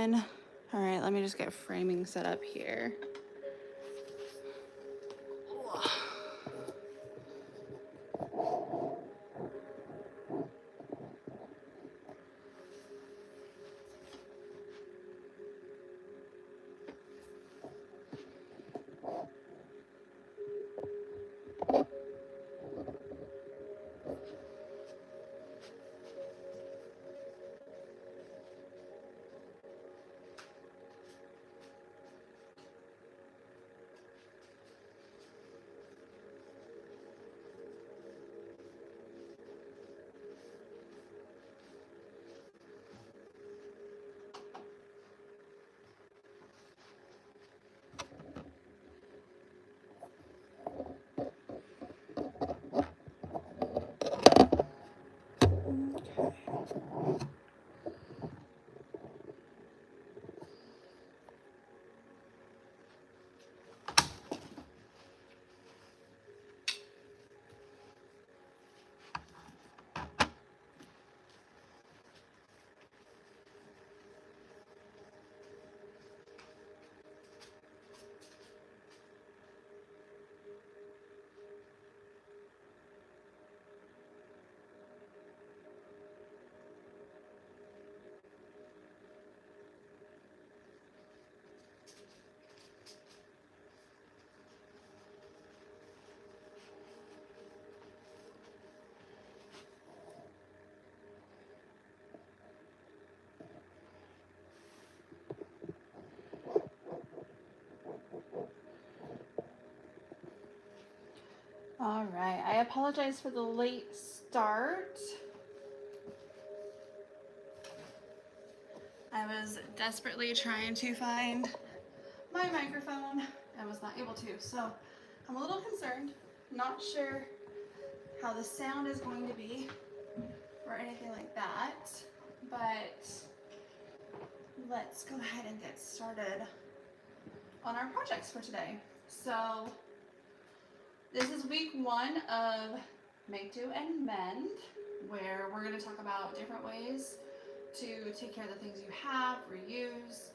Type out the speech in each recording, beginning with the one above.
one. All right, let me just get framing set up here. All right, I apologize for the late start. I was desperately trying to find my microphone and was not able to, so I'm a little concerned, not sure how the sound is going to be or anything like that, but let's go ahead and get started on our projects for today. So this is week 1 of Make, Do, and Mend, where we're going to talk about different ways to take care of the things you have, reuse,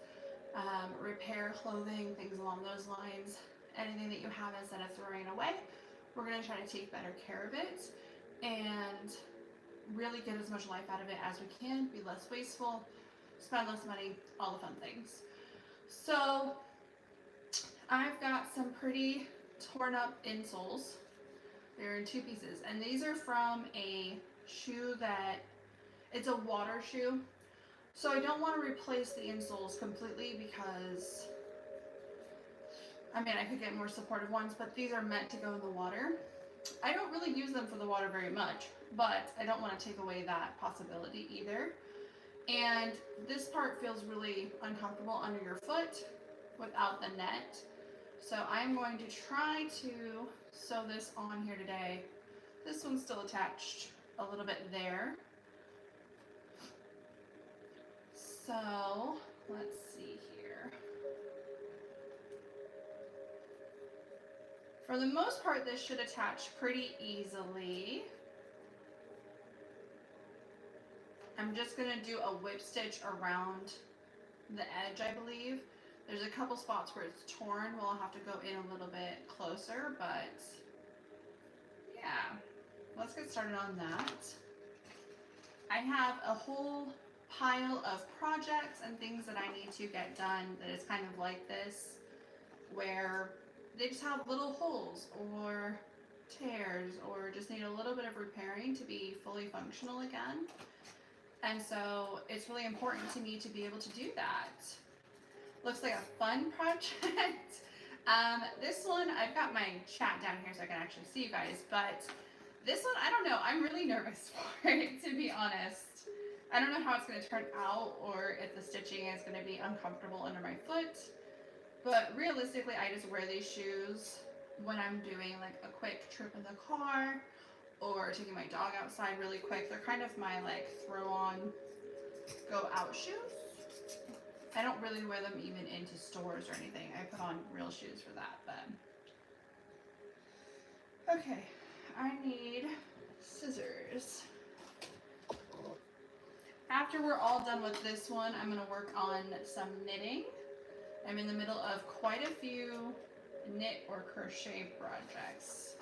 repair clothing, things along those lines. Anything that you have instead of throwing it away, we're going to try to take better care of it and really get as much life out of it as we can, be less wasteful, spend less money, all the fun things. So I've got some pretty torn up insoles. They're in 2 pieces, and these are from a shoe that it's a water shoe. So I don't want to replace the insoles completely because I mean I could get more supportive ones, but these are meant to go in the water. I don't really use them for the water very much, but I don't want to take away that possibility either. And this part feels really uncomfortable under your foot without the net. So I'm going to try to sew this on here today. This one's still attached a little bit there. So let's see here. For the most part, this should attach pretty easily. I'm just going to do a whip stitch around the edge, I believe. There's a couple spots where it's torn. We'll have to go in a little bit closer, but yeah, let's get started on that. I have a whole pile of projects and things that I need to get done that is kind of like this, where they just have little holes or tears or just need a little bit of repairing to be fully functional again. And so it's really important to me to be able to do that. Looks like a fun project. This one, I've got my chat down here so I can actually see you guys, but this one, I don't know. I'm really nervous for it, to be honest. I don't know how it's going to turn out or if the stitching is going to be uncomfortable under my foot, but realistically, I just wear these shoes when I'm doing like a quick trip in the car or taking my dog outside really quick. They're kind of my like throw on, go out shoes. I don't really wear them even into stores or anything. I put on real shoes for that, but. Okay, I need scissors. After we're all done with this one, I'm going to work on some knitting. I'm in the middle of quite a few knit or crochet projects.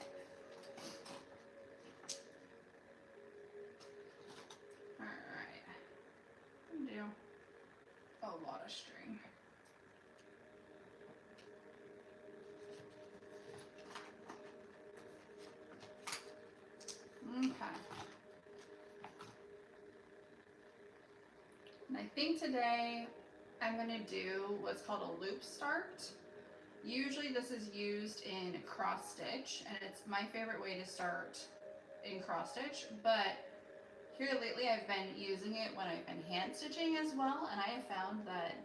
Alright, I'm gonna do a lot of string. Okay. And I think today I'm going to do what's called a loop start. Usually this is used in cross stitch, and it's my favorite way to start in cross stitch, but here lately I've been using it when I've been hand stitching as well, and I have found that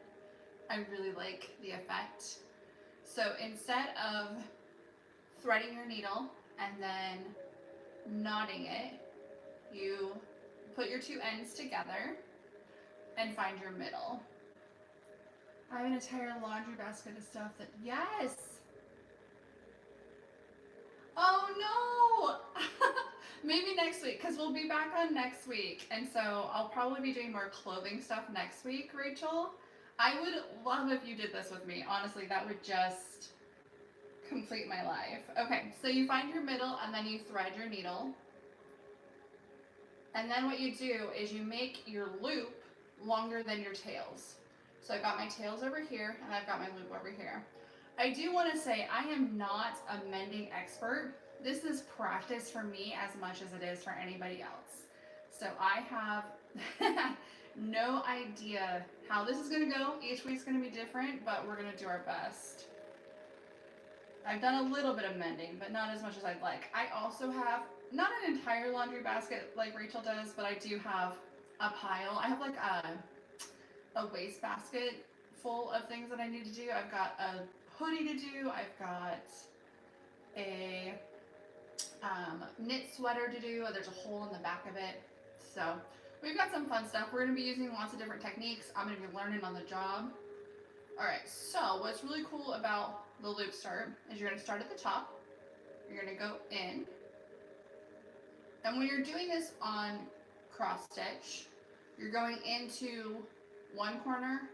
I really like the effect. So instead of threading your needle and then knotting it, you put your two ends together and find your middle. I have an entire laundry basket of stuff that, yes! Oh no! Maybe next week, because we'll be back on next week. And so I'll probably be doing more clothing stuff next week, Rachel. I would love if you did this with me. Honestly, that would just complete my life. Okay, so you find your middle and then you thread your needle. And then what you do is you make your loop longer than your tails. So I've got my tails over here and I've got my loop over here. I do want to say I am not a mending expert. This is practice for me as much as it is for anybody else. So I have no idea how this is going to go. Each week's going to be different, but we're going to do our best. I've done a little bit of mending, but not as much as I'd like. I also have not an entire laundry basket like Rachel does, but I do have a pile. I have like a waste basket full of things that I need to do. I've got a hoodie to do. I've got a knit sweater to do. There's a hole in the back of it. So we've got some fun stuff. We're going to be using lots of different techniques. I'm going to be learning on the job. All right, so what's really cool about the loop start is you're going to start at the top. You're going to go in. And when you're doing this on cross stitch, you're going into one corner,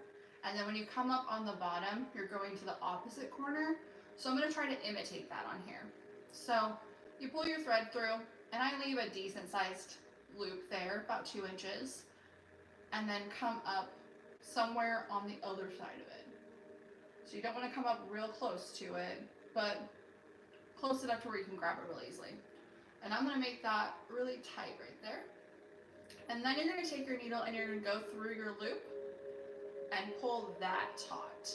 and then when you come up on the bottom, you're going to the opposite corner. So I'm going to try to imitate that on here. So you pull your thread through, and I leave a decent sized loop there, about 2 inches, and then come up somewhere on the other side of it. So you don't want to come up real close to it, but close enough to where you can grab it really easily. And I'm going to make that really tight right there. And then you're going to take your needle and you're going to go through your loop and pull that taut.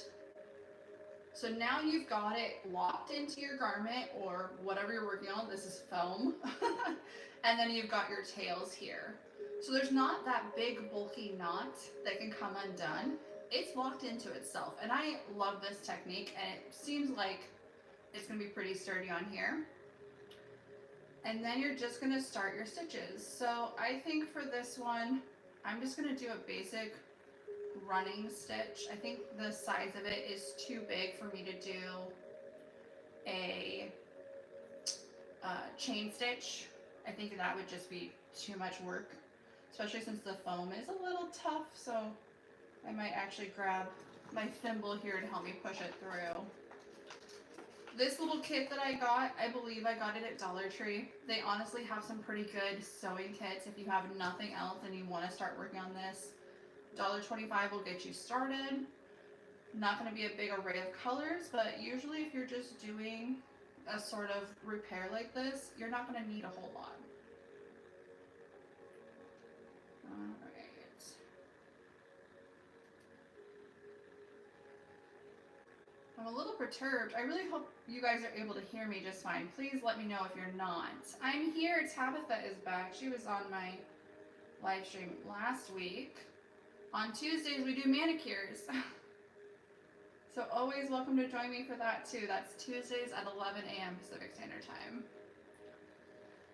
So now you've got it locked into your garment or whatever you're working on. This is foam. And then you've got your tails here. So there's not that big bulky knot that can come undone. It's locked into itself. And I love this technique, and it seems like it's going to be pretty sturdy on here. And then you're just going to start your stitches. So I think for this one, I'm just going to do a basic running stitch. I think the size of it is too big for me to do a chain stitch. I think that would just be too much work, especially since the foam is a little tough. So I might actually grab my thimble here to help me push it through. This little kit that I got, I believe I got it at Dollar Tree. They honestly have some pretty good sewing kits if you have nothing else and you want to start working on this. $1.25 will get you started. Not going to be a big array of colors, but usually if you're just doing a sort of repair like this, you're not going to need a whole lot. Alright. I'm a little perturbed. I really hope you guys are able to hear me just fine. Please let me know if you're not. I'm here. Tabitha is back. She was on my live stream last week. On Tuesdays, we do manicures. So always welcome to join me for that too. That's Tuesdays at 11 a.m. Pacific Standard Time.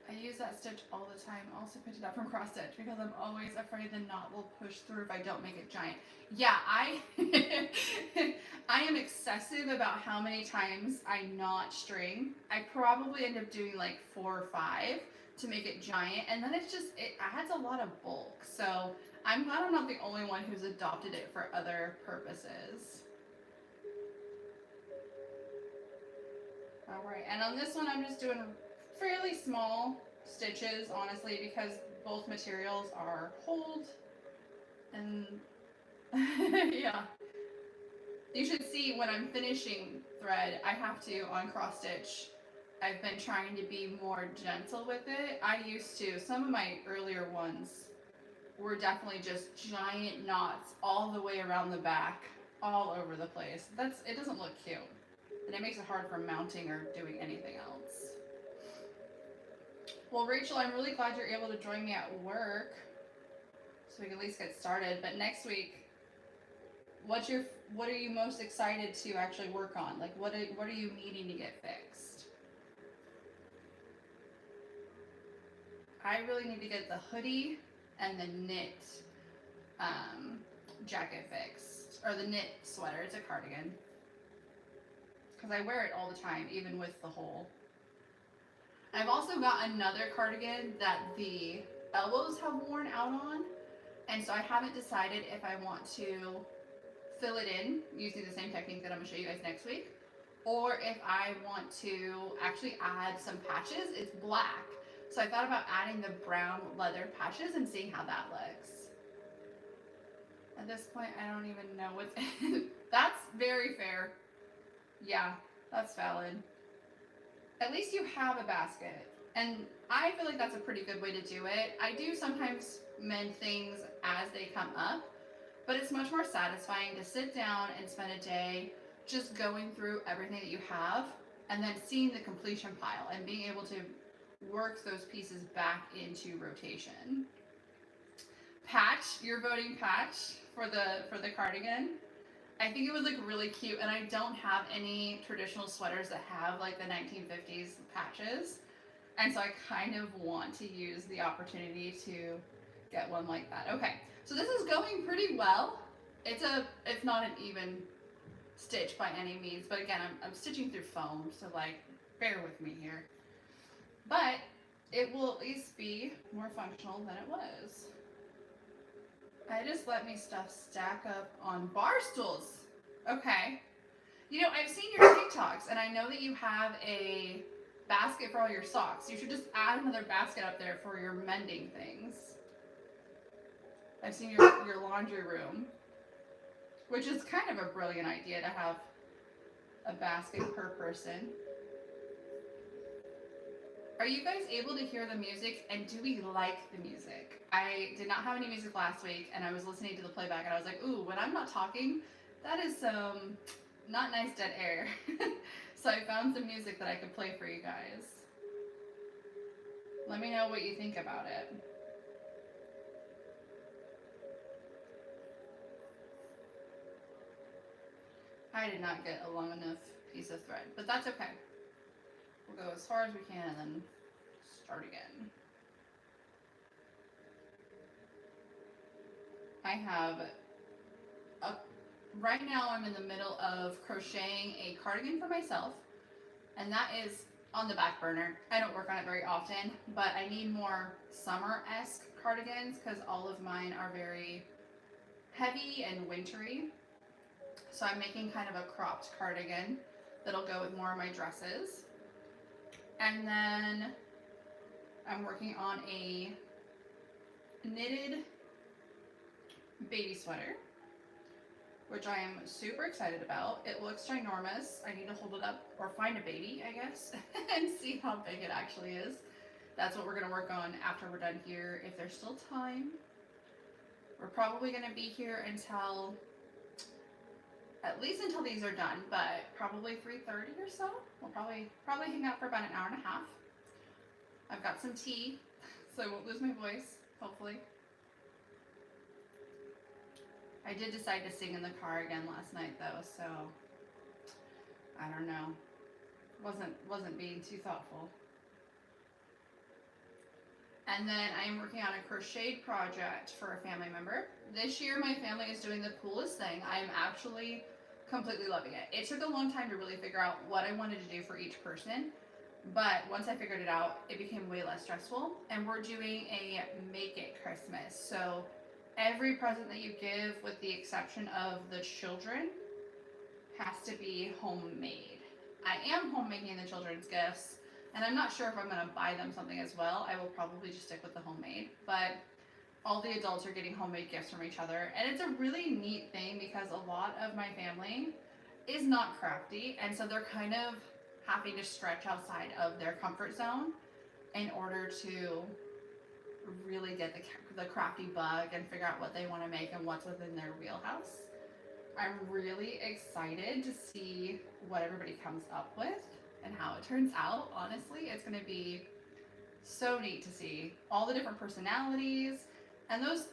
I use that stitch all the time. I also picked it up from cross stitch because I'm always afraid the knot will push through if I don't make it giant. Yeah, I am excessive about how many times I knot string. I probably end up doing like 4 or 5 to make it giant, and then it's just, it adds a lot of bulk. So I'm glad I'm not the only one who's adopted it for other purposes. All right, and on this one, I'm just doing fairly small stitches, honestly, because both materials are hold, and yeah. You should see when I'm finishing thread, I have to, on cross stitch, I've been trying to be more gentle with it. I used to, some of my earlier ones were definitely just giant knots all the way around the back, all over the place. It doesn't look cute. And it makes it hard for mounting or doing anything else. Well, Rachel, I'm really glad you're able to join me at work so we can at least get started. But next week, what are you most excited to actually work on? Like, what are you needing to get fixed? I really need to get the hoodie and the knit jacket fixed, or the knit sweater. It's a cardigan. Because I wear it all the time, even with the hole. I've also got another cardigan that the elbows have worn out on, and so I haven't decided if I want to fill it in using the same technique that I'm going to show you guys next week, or if I want to actually add some patches. It's black, so I thought about adding the brown leather patches and seeing how that looks. At this point, I don't even know what's in. That's very fair. Yeah, that's valid. At least you have a basket, and I feel like that's a pretty good way to do it. I do sometimes mend things as they come up, but it's much more satisfying to sit down and spend a day just going through everything that you have and then seeing the completion pile and being able to work those pieces back into rotation. Patch, you're voting patch for the cardigan. I think it would look really cute, and I don't have any traditional sweaters that have like the 1950s patches, and so I kind of want to use the opportunity to get one like that. Okay, so this is going pretty well. It's not an even stitch by any means, but again, I'm stitching through foam, so like bear with me here. But it will at least be more functional than it was. I just let me stuff stack up on bar stools. Okay. You know, I've seen your TikToks, and I know that you have a basket for all your socks. You should just add another basket up there for your mending things. I've seen your laundry room, which is kind of a brilliant idea to have a basket per person. Are you guys able to hear the music, and do we like the music? I did not have any music last week, and I was listening to the playback, and I was like, ooh, when I'm not talking, that is some not nice dead air. So I found some music that I could play for you guys. Let me know what you think about it. I did not get a long enough piece of thread, but that's okay. We'll go as far as we can and then start again. I have right now I'm in the middle of crocheting a cardigan for myself, and that is on the back burner. I don't work on it very often, but I need more summer-esque cardigans because all of mine are very heavy and wintry. So I'm making kind of a cropped cardigan that'll go with more of my dresses. And then I'm working on a knitted baby sweater, which I am super excited about. It looks ginormous. I need to hold it up or find a baby, I guess, and see how big it actually is. That's what we're gonna work on after we're done here, if there's still time. We're probably gonna be here until, at least until these are done, but probably 3:30 or so. We'll probably hang out for about an hour and a half. I've got some tea, so I won't lose my voice, hopefully. I did decide to sing in the car again last night though, so I don't know. Wasn't being too thoughtful. And then I am working on a crocheted project for a family member. This year my family is doing the coolest thing. I am actually completely loving it. It took a long time to really figure out what I wanted to do for each person, but once I figured it out, it became way less stressful. And we're doing a Make It Christmas. So every present that you give, with the exception of the children, has to be homemade. I am homemaking the children's gifts, and I'm not sure if I'm going to buy them something as well. I will probably just stick with the homemade, but all the adults are getting homemade gifts from each other, and it's a really neat thing because a lot of my family is not crafty, and so they're kind of having to stretch outside of their comfort zone in order to really get the crafty bug and figure out what they want to make and what's within their wheelhouse. I'm really excited to see what everybody comes up with and how it turns out. Honestly, it's going to be so neat to see all the different personalities, and those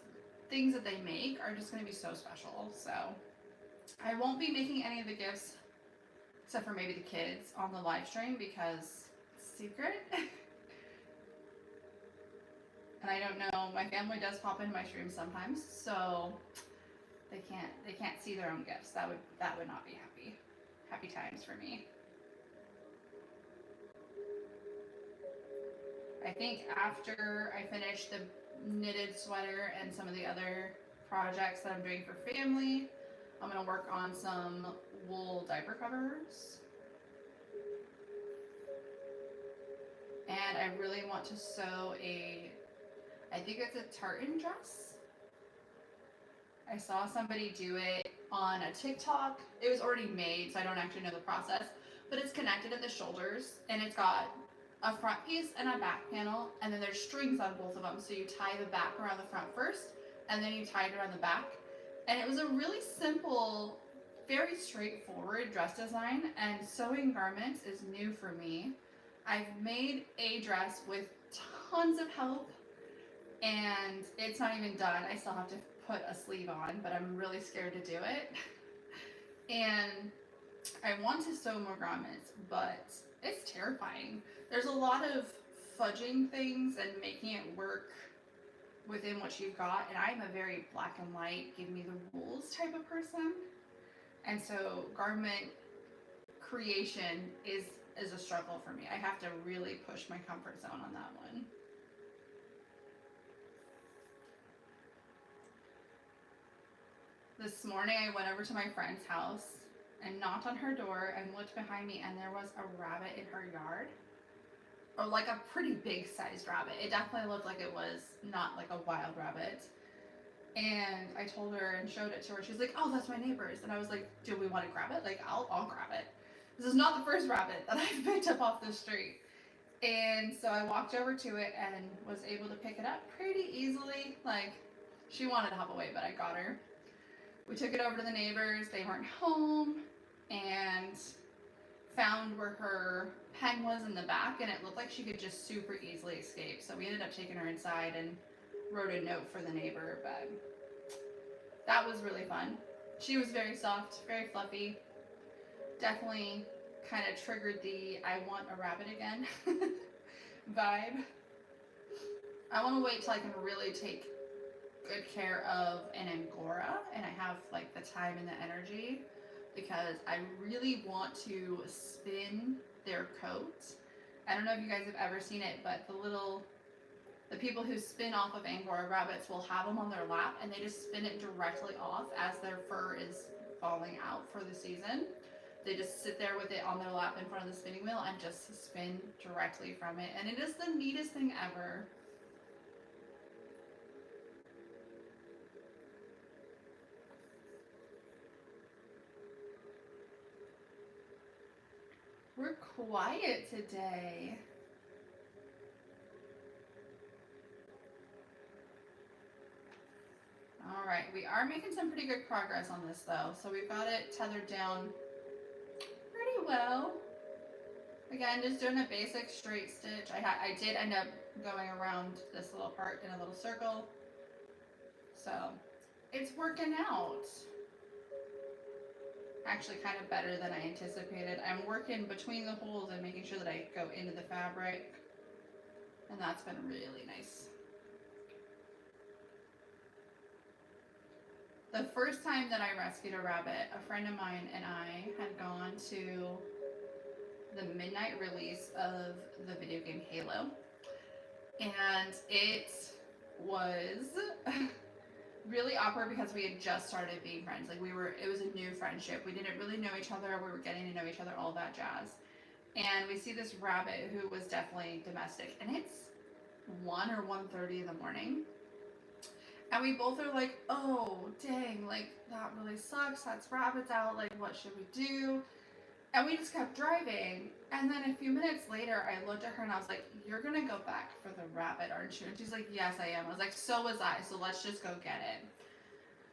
things that they make are just going to be so special. So I won't be making any of the gifts except for maybe the kids on the live stream because it's secret. And I don't know, my family does pop into my stream sometimes, so they can't see their own gifts. That would not be happy times for me. I think after I finish the knitted sweater and some of the other projects that I'm doing for family, I'm going to work on some wool diaper covers. And I really want to sew I think it's a tartan dress. I saw somebody do it on a TikTok. It was already made, so I don't actually know the process, but it's connected at the shoulders, and it's got a front piece and a back panel, and then there's strings on both of them. So you tie the back around the front first, and then you tie it around the back. And it was a really simple, very straightforward dress design, and sewing garments is new for me. I've made a dress with tons of help, and it's not even done. I still have to put a sleeve on, but I'm really scared to do it. And I want to sew more garments, but it's terrifying. There's a lot of fudging things and making it work within what you've got, and I'm a very black and white, give me the rules type of person. And so garment creation is a struggle for me. I have to really push my comfort zone on that one. This morning I went over to my friend's house and knocked on her door and looked behind me, and there was a rabbit in her yard. Or like a pretty big sized rabbit. It definitely looked like it was not like a wild rabbit. And I told her and showed it to her. She's like, oh, that's my neighbor's. And I was like, do we want to grab it? Like, I'll grab it. This is not the first rabbit that I've picked up off the street. And so I walked over to it and was able to pick it up pretty easily. Like, she wanted to hop away, but I got her. We took it over to the neighbors. They weren't home, and found where her pen was in the back, and it looked like she could just super easily escape. So we ended up taking her inside and wrote a note for the neighbor, but that was really fun. She was very soft, very fluffy. Definitely kind of triggered the I want a rabbit again vibe. I want to wait till I can really take good care of an Angora, and I have like the time and the energy, because I really want to spin their coat. I don't know if you guys have ever seen it, but the people who spin off of Angora rabbits will have them on their lap, and they just spin it directly off as their fur is falling out for the season. They just sit there with it on their lap in front of the spinning wheel and just spin directly from it, and it is the neatest thing ever. We're quiet today. All right, we are making some pretty good progress on this though. So we've got it tethered down pretty well. Again, just doing a basic straight stitch. I did end up going around this little part in a little circle. So it's working out. Actually kind of better than I anticipated. I'm working between the holes and making sure that I go into the fabric, and that's been really nice. The first time that I rescued a rabbit, a friend of mine and I had gone to the midnight release of the video game Halo, and it was really awkward because we had just started being friends. Like it was a new friendship. We didn't really know each other. We were getting to know each other, all that jazz. And we see this rabbit who was definitely domestic, and it's 1 or 1:30 in the morning. And we both are like, oh, dang, like, that really sucks. That's rabbits out. Like, what should we do? And we just kept driving. And then a few minutes later, I looked at her and I was like, you're going to go back for the rabbit, aren't you? And she's like, yes, I am. I was like, so was I. So let's just go get it.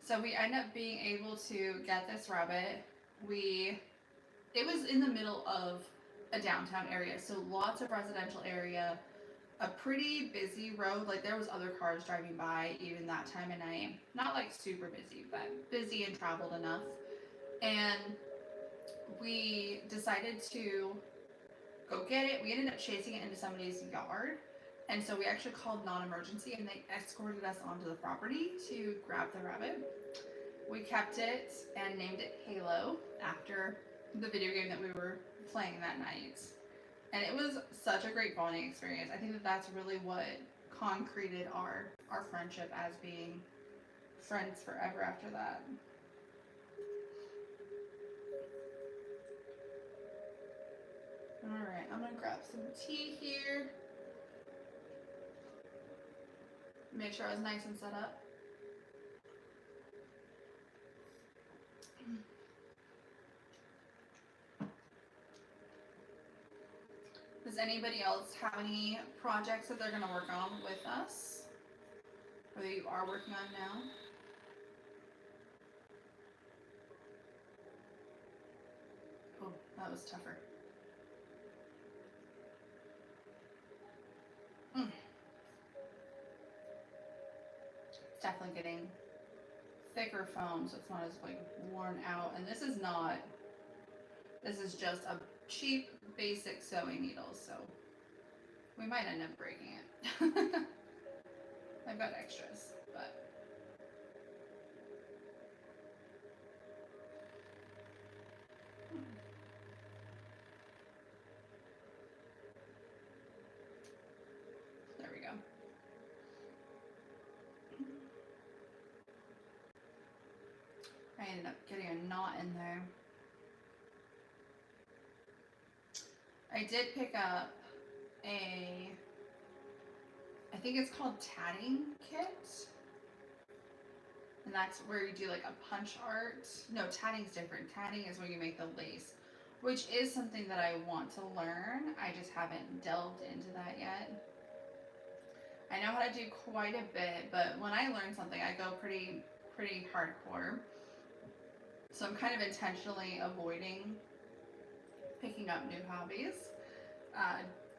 So we end up being able to get this rabbit. It was in the middle of a downtown area. So lots of residential area, a pretty busy road. Like there was other cars driving by even that time of night. Not like super busy, but busy and traveled enough. And we decided to go get it. We ended up chasing it into somebody's yard. And so we actually called non-emergency and they escorted us onto the property to grab the rabbit. We kept it and named it Halo after the video game that we were playing that night. And it was such a great bonding experience. I think that that's really what concreted our friendship as being friends forever after that. Alright, I'm going to grab some tea here. Make sure I was nice and set up. Does anybody else have any projects that they're going to work on with us? Or that you are working on now? Oh, that was tougher. It's definitely getting thicker foam, so it's not as like worn out. And this is just a cheap basic sewing needle, so we might end up breaking it. I've got extras, but there we go. I ended up getting a knot in there. I did pick up I think it's called tatting kit. And that's where you do like a punch art. No, tatting's different. Tatting is when you make the lace, which is something that I want to learn. I just haven't delved into that yet. I know how to do quite a bit, but when I learn something, I go pretty hardcore. So I'm kind of intentionally avoiding picking up new hobbies,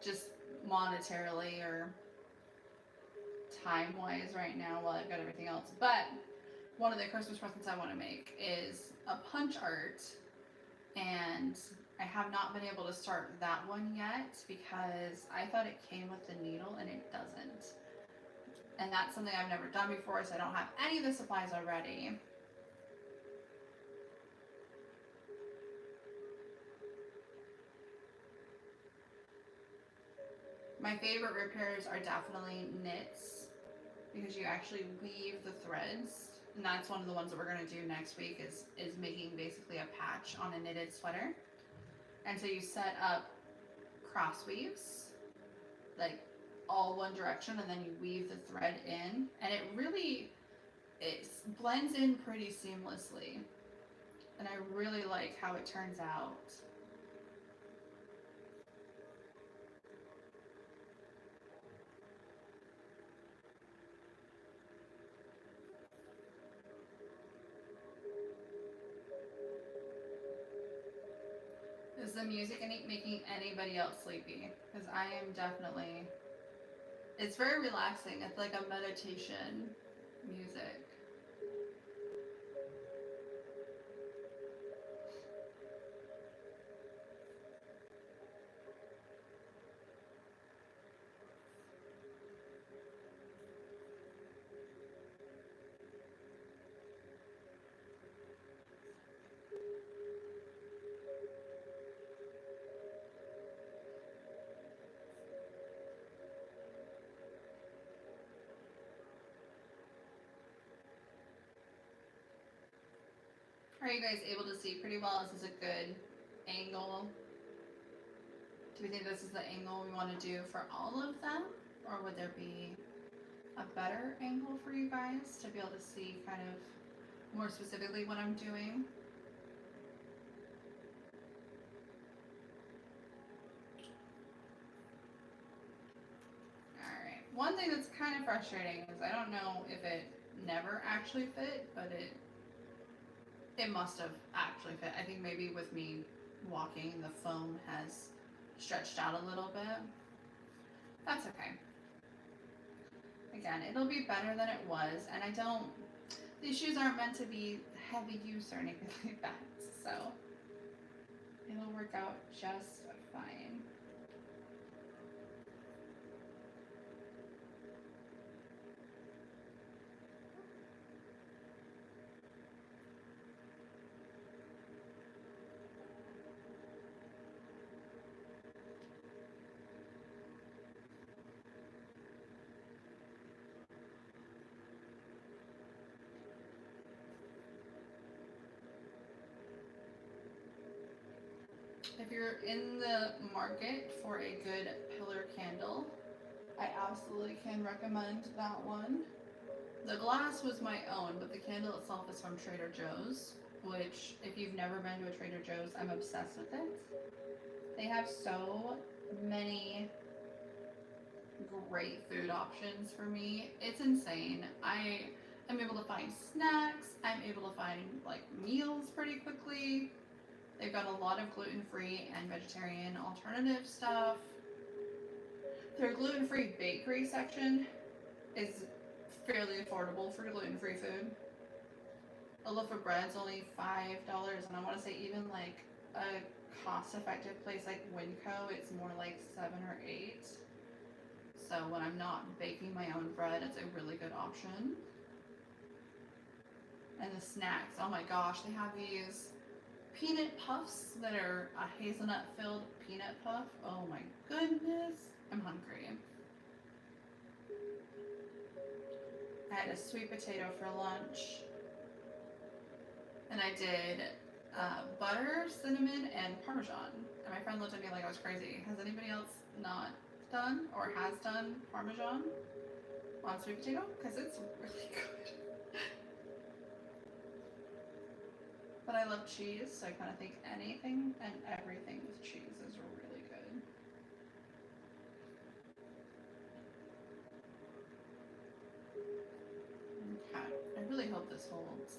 just monetarily or time-wise right now while I've got everything else. But one of the Christmas presents I want to make is a punch art, and I have not been able to start that one yet because I thought it came with the needle and it doesn't. And that's something I've never done before, so I don't have any of the supplies already. My favorite repairs are definitely knits, because you actually weave the threads, and that's one of the ones that we're going to do next week is making basically a patch on a knitted sweater. And so you set up cross weaves, like all one direction, and then you weave the thread in, and it blends in pretty seamlessly, and I really like how it turns out. Is the music making anybody else sleepy? Because I am definitely, it's very relaxing. It's like a meditation music. Are you guys able to see pretty well? Is this a good angle? Do we think this is the angle we want to do for all of them? Or would there be a better angle for you guys to be able to see kind of more specifically what I'm doing? Alright, one thing that's kind of frustrating is I don't know if it never actually fit, but it must have actually fit. I think maybe with me walking, the foam has stretched out a little bit. That's okay. Again, it'll be better than it was, and these shoes aren't meant to be heavy use or anything like that, so it'll work out just fine. If you're in the market for a good pillar candle, I absolutely can recommend that one. The glass was my own, but the candle itself is from Trader Joe's, which if you've never been to a Trader Joe's, I'm obsessed with it. They have so many great food options for me. It's insane. I am able to find snacks. I'm able to find like meals pretty quickly. They've got a lot of gluten-free and vegetarian alternative stuff. Their gluten-free bakery section is fairly affordable for gluten-free food. A loaf of bread's only $5, and I want to say even like a cost-effective place like Winco, it's more like $7 or $8. So when I'm not baking my own bread, it's a really good option. And the snacks, oh my gosh, they have these peanut puffs that are a hazelnut filled peanut puff. Oh my goodness, I'm hungry. I had a sweet potato for lunch, and I did butter, cinnamon, and Parmesan. And my friend looked at me like I was crazy. Has anybody else not done or has done Parmesan on sweet potato? Because it's really good. But I love cheese, so I kind of think anything and everything with cheese is really good. Okay, I really hope this holds.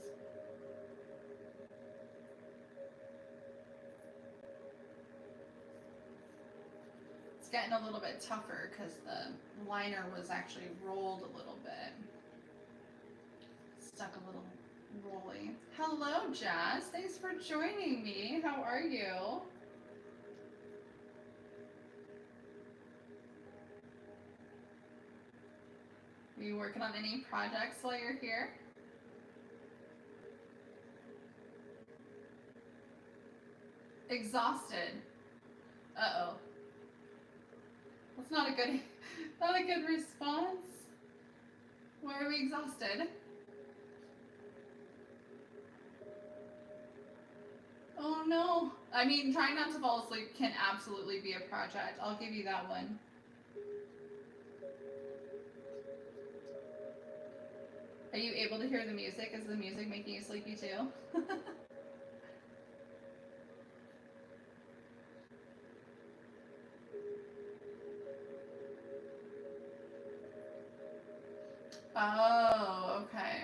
It's getting a little bit tougher because the liner was actually rolled a little bit. Stuck a little rolly. Hello, Jazz. Thanks for joining me. How are you? Are you working on any projects while you're here? Exhausted. Uh-oh. That's not a good response. Why are we exhausted? Oh no. I mean, trying not to fall asleep can absolutely be a project. I'll give you that one. Are you able to hear the music? Is the music making you sleepy too? Oh, okay.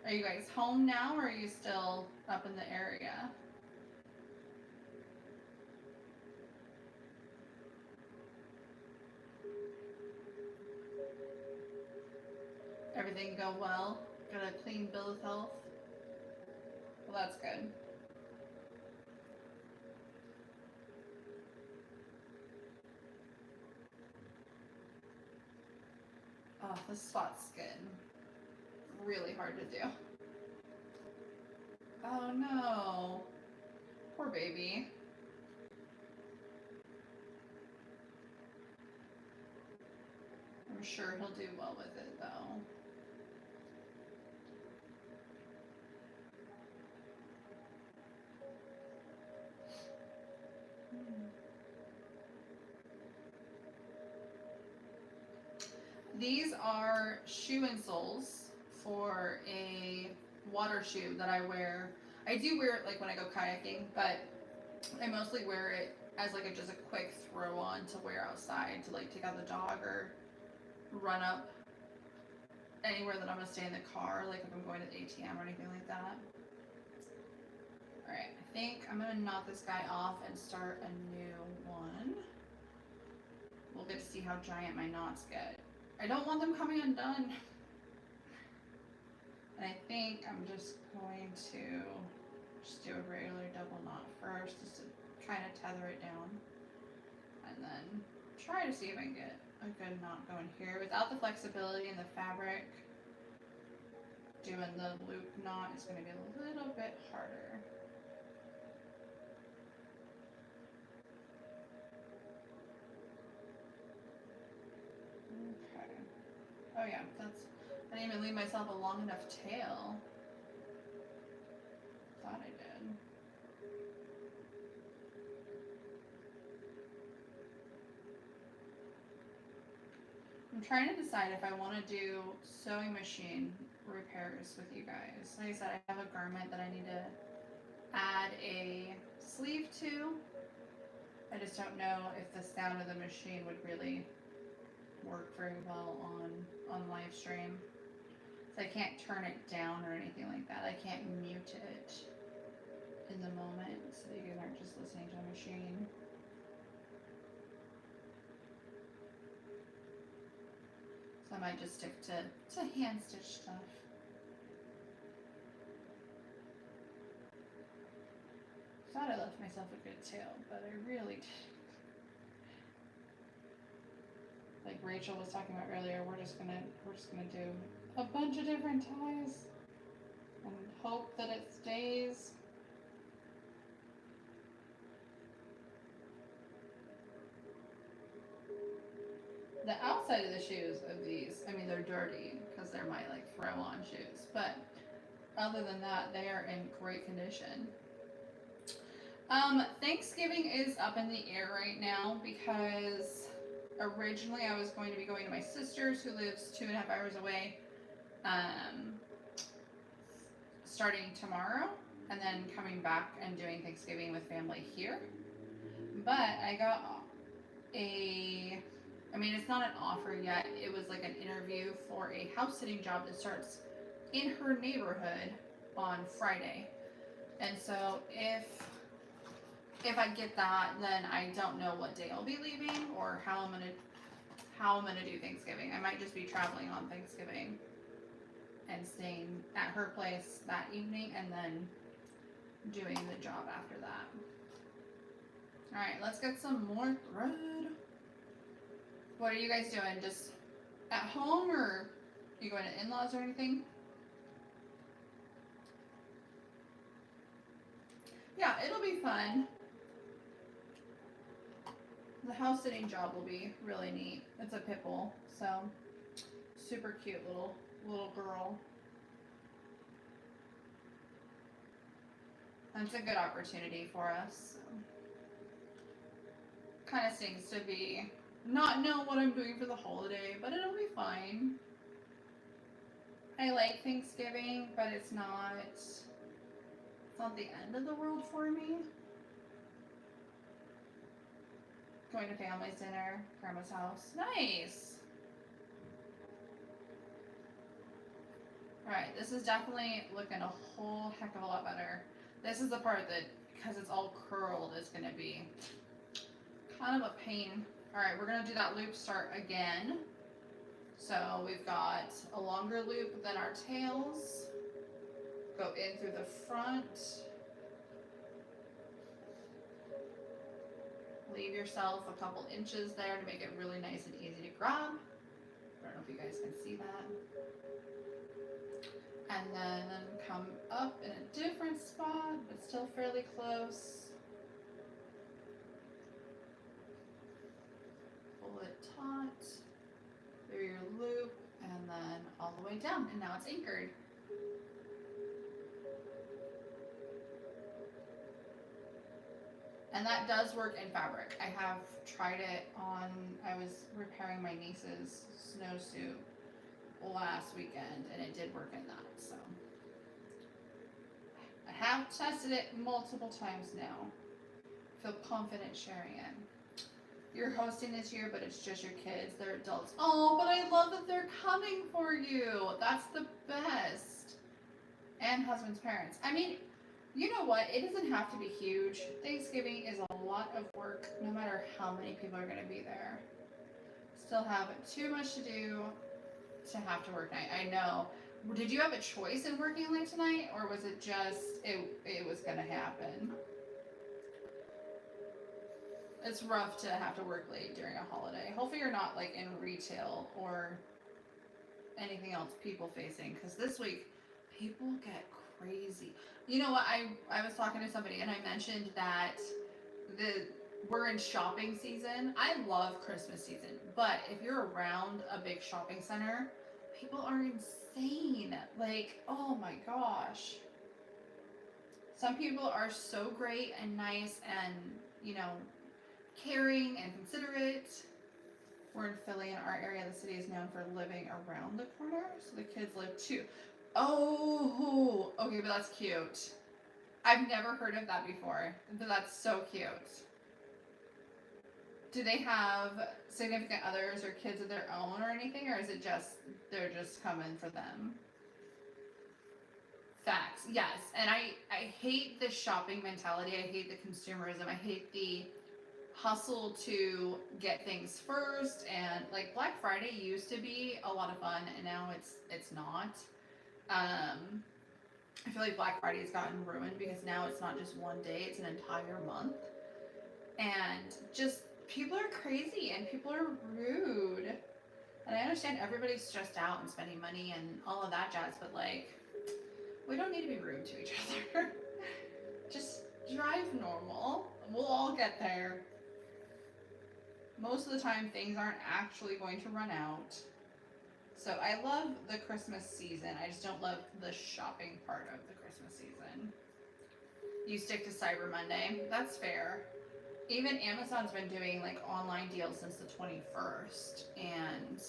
Are you guys home now, or are you still up in the area? Everything go well? Got a clean bill of health? Well, that's good. Oh, this spot's skin. Really hard to do. Oh no. Poor baby. I'm sure he'll do well with it though. These are shoe insoles for a water shoe that I wear. I do wear it like when I go kayaking, but I mostly wear it as like just a quick throw on to wear outside to like take out the dog or run up anywhere that I'm gonna stay in the car, like if I'm going to the ATM or anything like that. Alright, I think I'm gonna knock this guy off and start a new one. We'll get to see how giant my knots get. I don't want them coming undone. And I think I'm just going to just do a regular double knot first, just to kind of tether it down. And then try to see if I can get a good knot going here. Without the flexibility in the fabric, doing the loop knot is going to be a little bit harder. Okay. Oh yeah, I didn't even leave myself a long enough tail. Thought I did. I'm trying to decide if I want to do sewing machine repairs with you guys. Like I said, I have a garment that I need to add a sleeve to. I just don't know if the sound of the machine would really work very well on live stream. So I can't turn it down or anything like that. I can't mute it in the moment so that you guys aren't just listening to a machine. So I might just stick to hand stitch stuff. Thought I left myself a good tail, but I really did. Like Rachel was talking about earlier, we're just gonna do a bunch of different ties and hope that it stays. The outside of the shoes of these, I mean, they're dirty because they're my like throw-on shoes, but other than that, they are in great condition. Thanksgiving is up in the air right now because originally I was going to be going to my sister's who lives 2.5 hours away, starting tomorrow, and then coming back and doing Thanksgiving with family here. But I got I mean, it's not an offer yet. It was like an interview for a house sitting job that starts in her neighborhood on Friday. And so if I get that, then I don't know what day I'll be leaving or how I'm gonna do Thanksgiving. I might just be traveling on Thanksgiving and staying at her place that evening and then doing the job after that. All right, let's get some more thread. What are you guys doing? Just at home, or are you going to in-laws or anything? Yeah, it'll be fun. The house sitting job will be really neat. It's a pit bull, so super cute little girl. That's a good opportunity for us. So. Kind of seems to be not know what I'm doing for the holiday, but it'll be fine. I like Thanksgiving, but it's not the end of the world for me. Going to family's dinner, grandma's house. Nice. Alright, this is definitely looking a whole heck of a lot better. This is the part that, because it's all curled, is going to be kind of a pain. Alright, we're going to do that loop start again. So we've got a longer loop than our tails. Go in through the front. Leave yourself a couple inches there to make it really nice and easy to grab. I don't know if you guys can see that. And then come up in a different spot, but still fairly close. Pull it taut through your loop and then all the way down. And now it's anchored. And that does work in fabric. I have tried it on, I was repairing my niece's snowsuit last weekend and it did work in that, so. I have tested it multiple times now. Feel confident sharing it. You're hosting this year, but it's just your kids. They're adults. Oh, but I love that they're coming for you. That's the best. And husband's parents. I mean, you know what? It doesn't have to be huge. Thanksgiving is a lot of work, no matter how many people are going to be there. Still have too much to do to have to work night. I know. Did you have a choice in working late tonight, or was it just it was going to happen? It's rough to have to work late during a holiday. Hopefully you're not like in retail or anything else people facing, because this week people get crazy. You know what? I was talking to somebody and I mentioned that we're in shopping season. I love Christmas season, but if you're around a big shopping center, people are insane. Like, oh my gosh. Some people are so great and nice and, you know, caring and considerate. We're in Philly, in our area. The city is known for living around the corner, so the kids live too. Oh, okay, but that's cute. I've never heard of that before, but that's so cute. Do they have significant others or kids of their own or anything, or is it just they're just coming for them? Facts, yes. And I hate the shopping mentality. I hate the consumerism. I hate the hustle to get things first. And like Black Friday used to be a lot of fun, and now it's not. I feel like Black Friday has gotten ruined because now it's not just one day, it's an entire month. And just people are crazy and people are rude. And I understand everybody's stressed out and spending money and all of that jazz, but like, we don't need to be rude to each other. Just drive normal. We'll all get there. Most of the time, things aren't actually going to run out. So I love the Christmas season. I just don't love the shopping part of the Christmas season. You stick to Cyber Monday. That's fair. Even Amazon's been doing like online deals since the 21st, and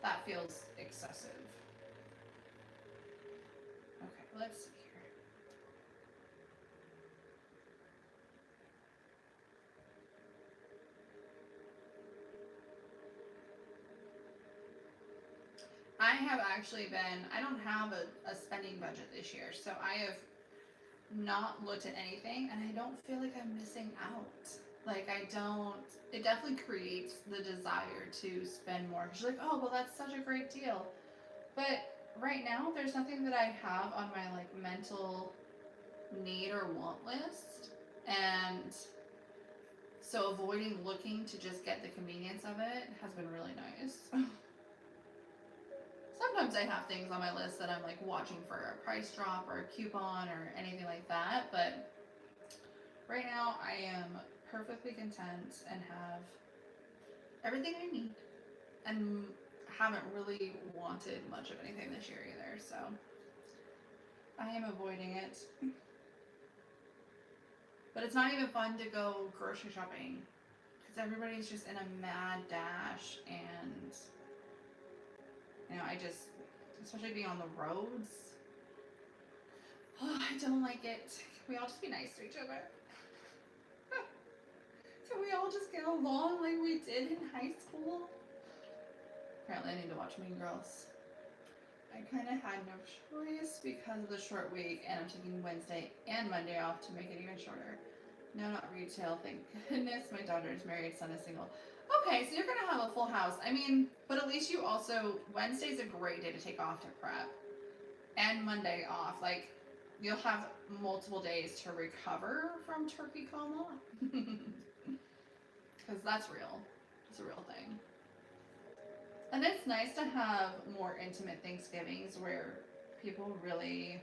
that feels excessive. Okay, let's see here. I have actually been, I don't have a spending budget this year, so I have not looked at anything, and I don't feel like I'm missing out. Like, it definitely creates the desire to spend more. Because you're like, oh, well, that's such a great deal. But right now, there's nothing that I have on my, like, mental need or want list. And so avoiding looking to just get the convenience of it has been really nice. Sometimes I have things on my list that I'm like watching for a price drop or a coupon or anything like that, but right now I am perfectly content and have everything I need and haven't really wanted much of anything this year either, so I am avoiding it. But it's not even fun to go grocery shopping because everybody's just in a mad dash, and you know, I just, especially being on the roads, oh, I don't like it. Can we all just be nice to each other? Can we all just get along like we did in high school? Apparently I need to watch Mean Girls. I kind of had no choice because of the short week, and I'm taking Wednesday and Monday off to make it even shorter. No, not retail, thank goodness. My daughter is married, son is single. Okay, so you're going to have a full house. I mean, but at least you also, Wednesday's a great day to take off to prep. And Monday off. Like, you'll have multiple days to recover from turkey coma. Because that's real. It's a real thing. And it's nice to have more intimate Thanksgivings where people really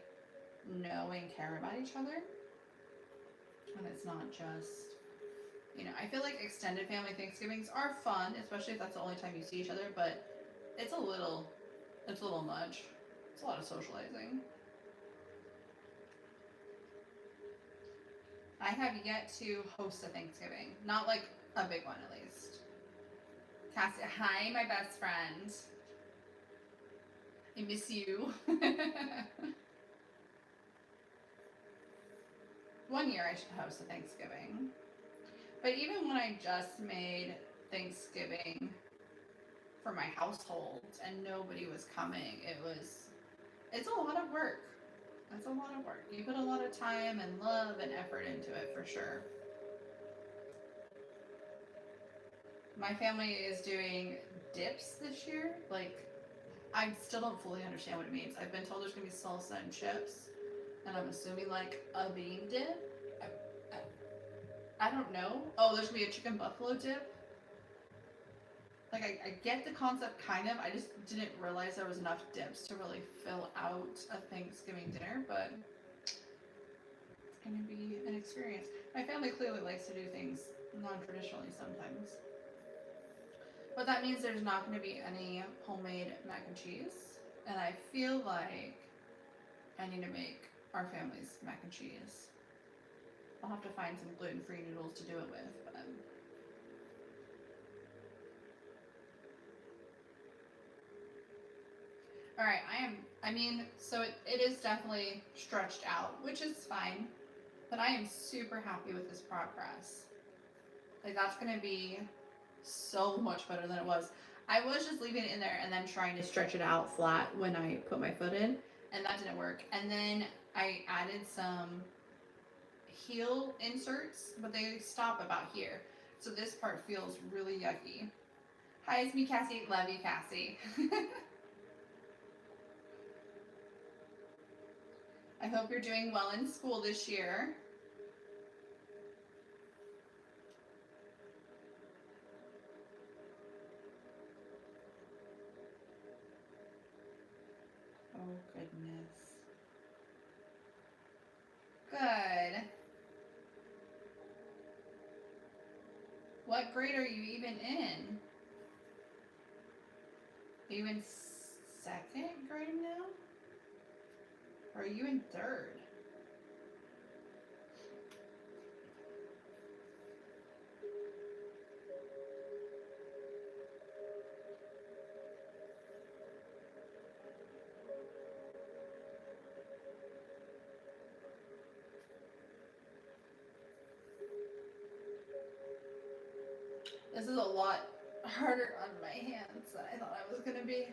know and care about each other. And it's not just, you know, I feel like extended family Thanksgivings are fun, especially if that's the only time you see each other, but it's a little much. It's a lot of socializing. I I have yet to host a Thanksgiving. Not like a big one, at least. Cassie, hi, my best friend. I miss you. One year I should host a Thanksgiving. But even when I just made Thanksgiving for my household and nobody was coming, it's a lot of work. It's a lot of work. You put a lot of time and love and effort into it for sure. My family is doing dips this year. Like, I still don't fully understand what it means. I've been told there's gonna be salsa and chips, and I'm assuming like a bean dip. I don't know. Oh, there's gonna be a chicken buffalo dip. Like, I get the concept kind of. I just didn't realize there was enough dips to really fill out a Thanksgiving dinner, but it's gonna be an experience. My family clearly likes to do things non-traditionally sometimes. But that means there's not going to be any homemade mac and cheese. And I feel like I need to make our family's mac and cheese. I'll have to find some gluten-free noodles to do it with. But all right, so it is definitely stretched out, which is fine. But I am super happy with this progress. Like, that's going to be so much better than it was. I was just leaving it in there and then trying to stretch it out flat when I put my foot in, and that didn't work. And then I added some heel inserts, but they stop about here. So this part feels really yucky. Hi, it's me, Cassie. Love you, Cassie. I hope you're doing well in school this year. Oh, goodness. Good. What grade are you even in? Are you in second grade now? Or are you in third? This is a lot harder on my hands than I thought I was going to be.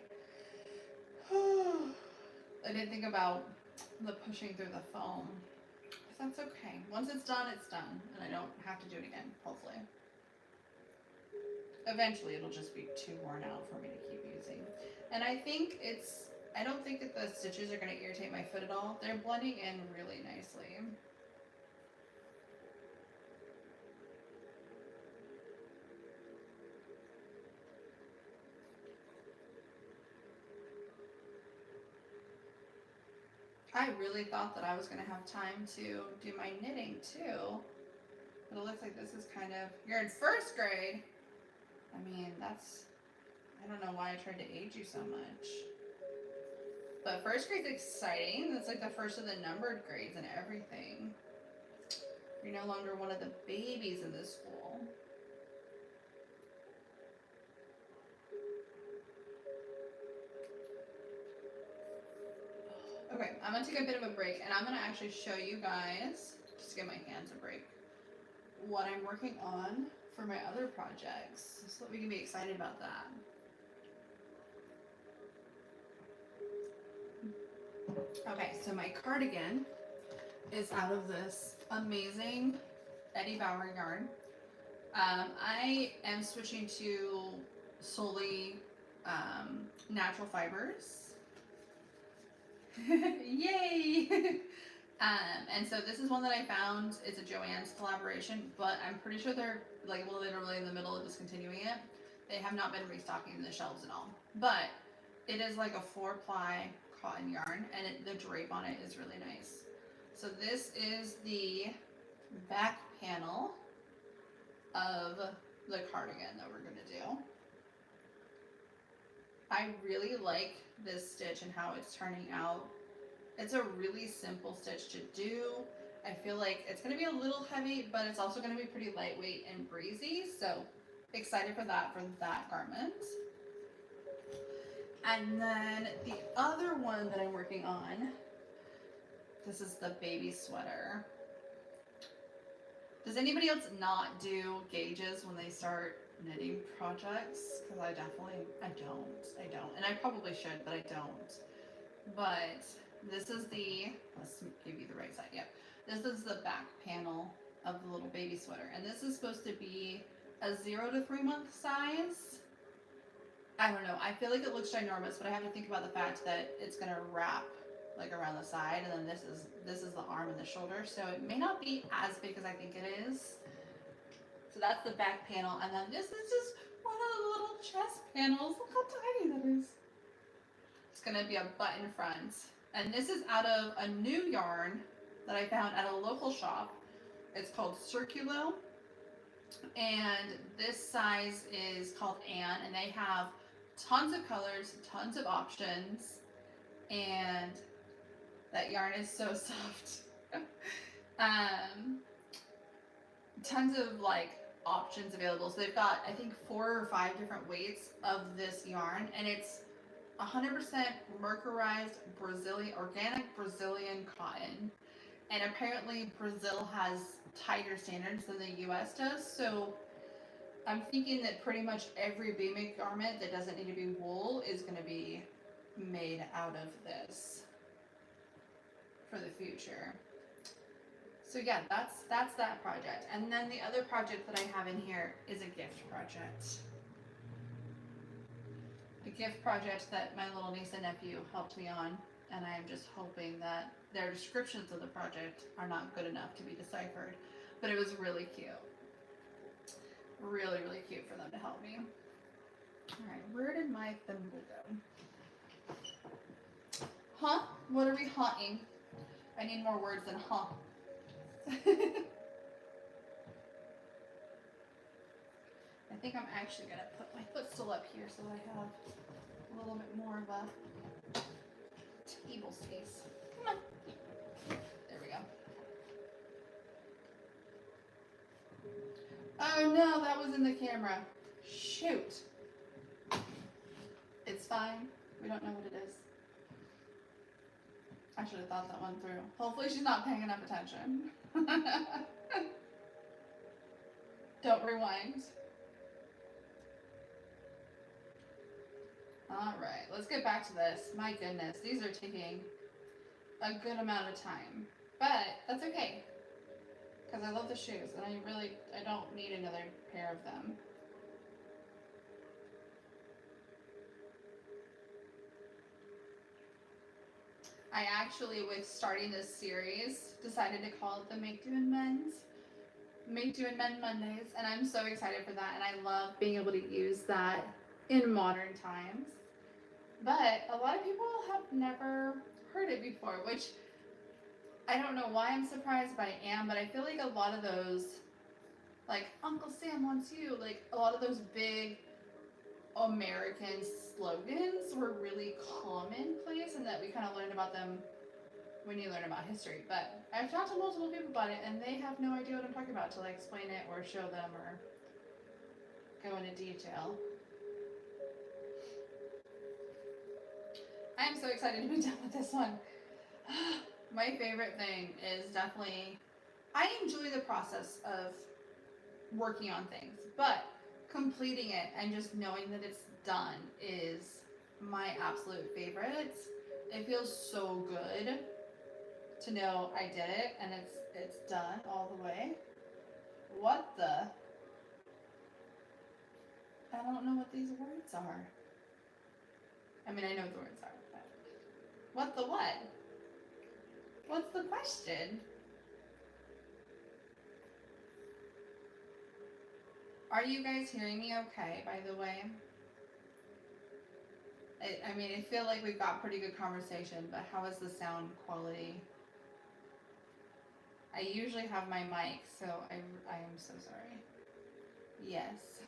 I didn't think about the pushing through the foam. But that's okay. Once it's done, and I don't have to do it again, hopefully. Eventually, it'll just be too worn out for me to keep using. And I don't think that the stitches are going to irritate my foot at all. They're blending in really nicely. I really thought that I was going to have time to do my knitting too. But it looks like this is you're in first grade. I mean, I don't know why I tried to age you so much. But first grade's exciting. That's like the first of the numbered grades and everything. You're no longer one of the babies in this school. Okay, I'm going to take a bit of a break, and I'm going to actually show you guys, just to give my hands a break, what I'm working on for my other projects, so that we can be excited about that. Okay, so my cardigan is out of this amazing Eddie Bauer yarn. I am switching to solely natural fibers. Yay! And so this is one that I found. It's a Joann's collaboration, but I'm pretty sure they're like literally in the middle of discontinuing it. They have not been restocking the shelves at all. But it is like a 4-ply cotton yarn, and the drape on it is really nice. So this is the back panel of the cardigan that we're going to do. I really like this stitch and how it's turning out. It's a really simple stitch to do, I feel like it's going to be a little heavy, but it's also going to be pretty lightweight and breezy. So excited for that garment. And then the other one that I'm working on, this is the baby sweater. Does anybody else not do gauges when they start knitting projects? Because I don't. And I probably should, but I don't. But this is let's give you the right side, yep. This is the back panel of the little baby sweater. And this is supposed to be a 0 to 3 month size. I don't know, I feel like it looks ginormous, but I have to think about the fact that it's gonna wrap like around the side, and then this is the arm and the shoulder, so it may not be as big as I think it is. So that's the back panel, and then this is just one of the little chest panels. Look how tiny that is. It's gonna be a button front, and this is out of a new yarn that I found at a local shop. It's called Circulo, and this size is called Anne, and they have tons of colors, tons of options, and that yarn is so soft. Tons of like options available. So they've got, I think, 4 or 5 different weights of this yarn, and it's 100% mercurized Brazilian, organic Brazilian cotton. And apparently Brazil has tighter standards than the US does. So I'm thinking that pretty much every baby garment that doesn't need to be wool is going to be made out of this for the future. So yeah, that's that project. And then the other project that I have in here is a gift project. A gift project that my little niece and nephew helped me on, and I am just hoping that their descriptions of the project are not good enough to be deciphered. But it was really cute. Really, really cute for them to help me. Alright, where did my thimble go? Huh? What are we hunting? I need more words than huh. I think I'm actually going to put my footstool up here so that I have a little bit more of a table space. Come on. There we go. Oh no, that was in the camera. Shoot. It's fine. We don't know what it is. I should have thought that one through. Hopefully she's not paying enough attention. Don't rewind. Alright, let's get back to this. My goodness, these are taking a good amount of time. But that's okay. Because I love the shoes, and I don't need another pair of them. I actually, with starting this series, decided to call it the Make Do and Mend Mondays, and I'm so excited for that, and I love being able to use that in modern times. But a lot of people have never heard it before, which I don't know why I'm surprised, but I am. But I feel like a lot of those, like Uncle Sam wants you, like a lot of those big American slogans were really commonplace, and that we kind of learned about them when you learn about history. But I've talked to multiple people about it, and they have no idea what I'm talking about to like explain it or show them or go into detail. I am so excited to be done with this one. My favorite thing is definitely, I enjoy the process of working on things, but completing it and just knowing that it's done is my absolute favorite. It feels so good to know I did it and it's done all the way. What the? I don't know what these words are. I mean, I know what the words are, but what the what? What's the question? Are you guys hearing me okay, by the way? I mean, I feel like we've got pretty good conversation, but how is the sound quality? I usually have my mic, so I am so sorry. Yes.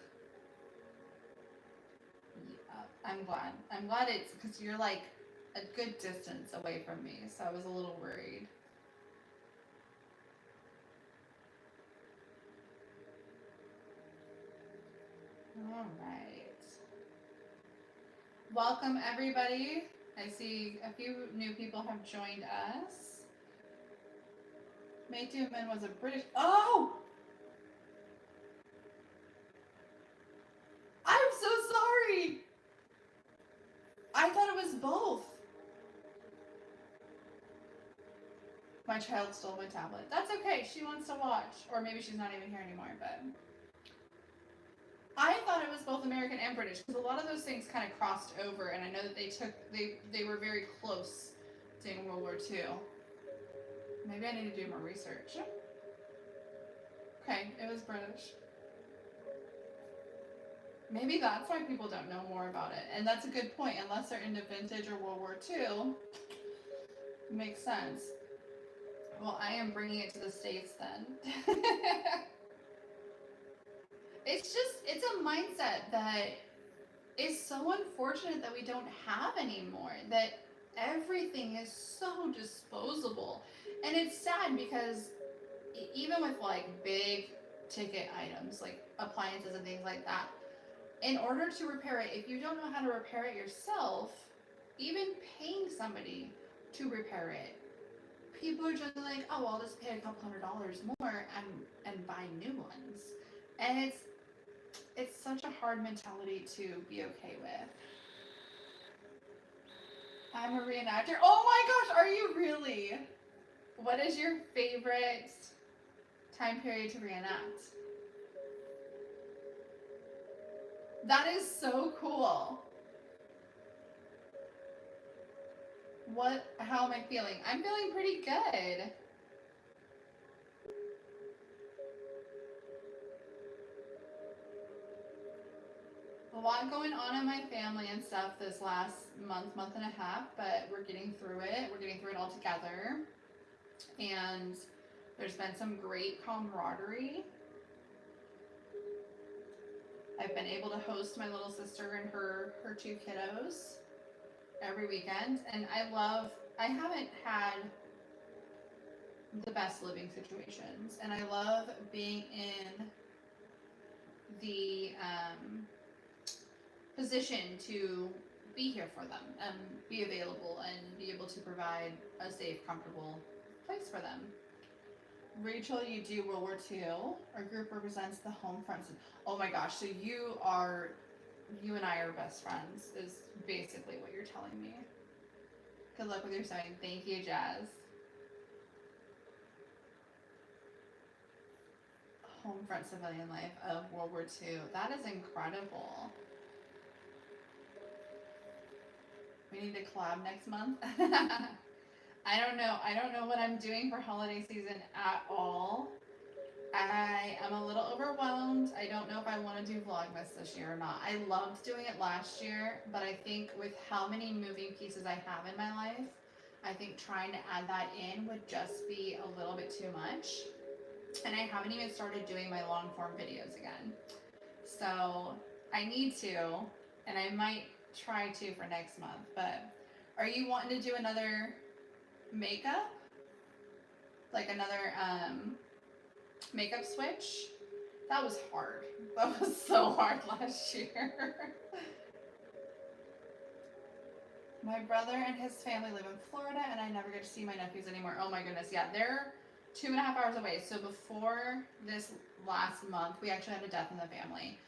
Yeah, I'm glad. I'm glad it's, because you're like a good distance away from me, so I was a little worried. All right. Welcome, everybody. I see a few new people have joined us. May Duman was a British. Oh! I'm so sorry. I thought it was both. My child stole my tablet. That's okay. She wants to watch. Or maybe she's not even here anymore, but I thought it was both American and British because a lot of those things kind of crossed over, and I know that they were very close during World War II. Maybe I need to do more research. Okay, it was British. Maybe that's why people don't know more about it, and that's a good point. Unless they're into vintage or World War II, makes sense. Well, I am bringing it to the States then. It's a mindset that is so unfortunate that we don't have anymore, that everything is so disposable. And it's sad because even with like big ticket items, like appliances and things like that, in order to repair it, if you don't know how to repair it yourself, even paying somebody to repair it, people are just like, oh, I'll just pay a couple $100s more and buy new ones. And it's such a hard mentality to be okay with. I'm a reenactor. Oh my gosh, are you really? What is your favorite time period to reenact? That is so cool. How am I feeling? I'm feeling pretty good. A lot going on in my family and stuff this last month and a half, but we're getting through it. We're getting through it all together. And there's been some great camaraderie. I've been able to host my little sister and her two kiddos every weekend. And I haven't had the best living situations. And I love being in the position to be here for them and be available and be able to provide a safe, comfortable place for them. Rachel, you do World War II. Our group represents the home front. Oh my gosh, so you and I are best friends is basically what you're telling me. Good luck with your sewing. Thank you, Jazz. Home front civilian life of World War II. That is incredible. We need to collab next month. I don't know what I'm doing for holiday season at all. I am a little overwhelmed. I don't know if I want to do Vlogmas this year or not. I loved doing it last year, but I think with how many moving pieces I have in my life, I think trying to add that in would just be a little bit too much. And I haven't even started doing my long form videos again. So I need to, and I might try to for next month. But are you wanting to do another makeup? Like another makeup switch? That was hard. That was so hard last year. My brother and his family live in Florida, and I never get to see my nephews anymore. Oh my goodness, yeah, they're 2.5 hours away. So before this last month, we actually had a death in the family.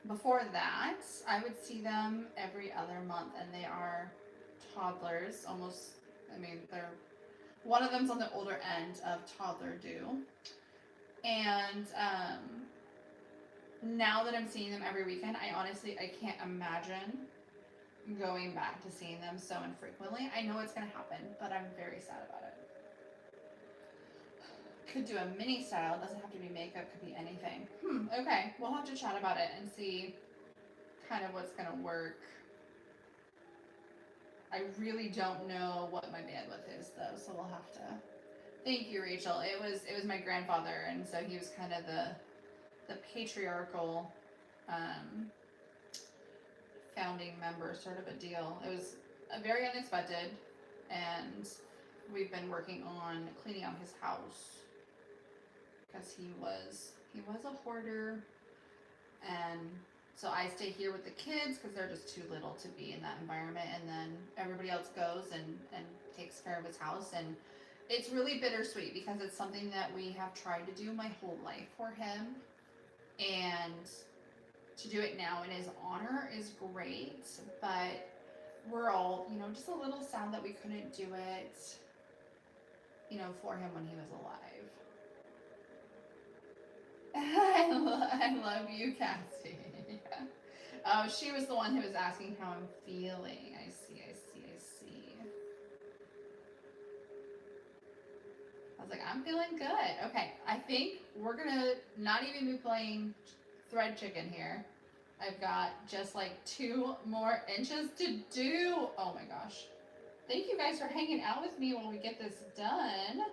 Before that, I would see them every other month, and they are toddlers, almost, I mean, one of them's on the older end of toddler due. And now that I'm seeing them every weekend, I can't imagine going back to seeing them so infrequently. I know it's going to happen, but I'm very sad about it. Could do a mini style. It doesn't have to be makeup, could be anything. Okay, we'll have to chat about it and see kind of what's going to work. I really don't know what my bandwidth is though, so we'll have to. Thank you, Rachel. It was my grandfather, and so he was kind of the patriarchal founding member sort of a deal. It was very unexpected, and we've been working on cleaning out his house because he was a hoarder, and So I stay here with the kids because they're just too little to be in that environment, and then everybody else goes and takes care of his house. And it's really bittersweet because it's something that we have tried to do my whole life for him, and to do it now in his honor is great, but we're all, you know, just a little sad that we couldn't do it, you know, for him when he was alive. I love you, Cassie. Oh, she was the one who was asking how I'm feeling. I see. I was like, I'm feeling good. Okay, I think we're gonna not even be playing thread chicken here. I've got just like 2 more inches to do. Oh my gosh. Thank you guys for hanging out with me while we get this done.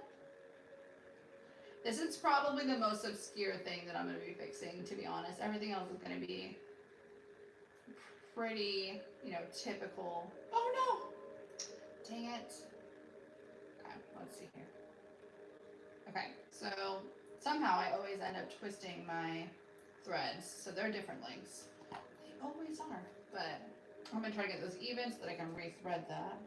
This is probably the most obscure thing that I'm going to be fixing, to be honest. Everything else is going to be pretty, you know, typical. Oh no! Dang it. Okay, let's see here. Okay, so somehow I always end up twisting my threads, so they're different lengths. They always are, but I'm going to try to get those even so that I can rethread that.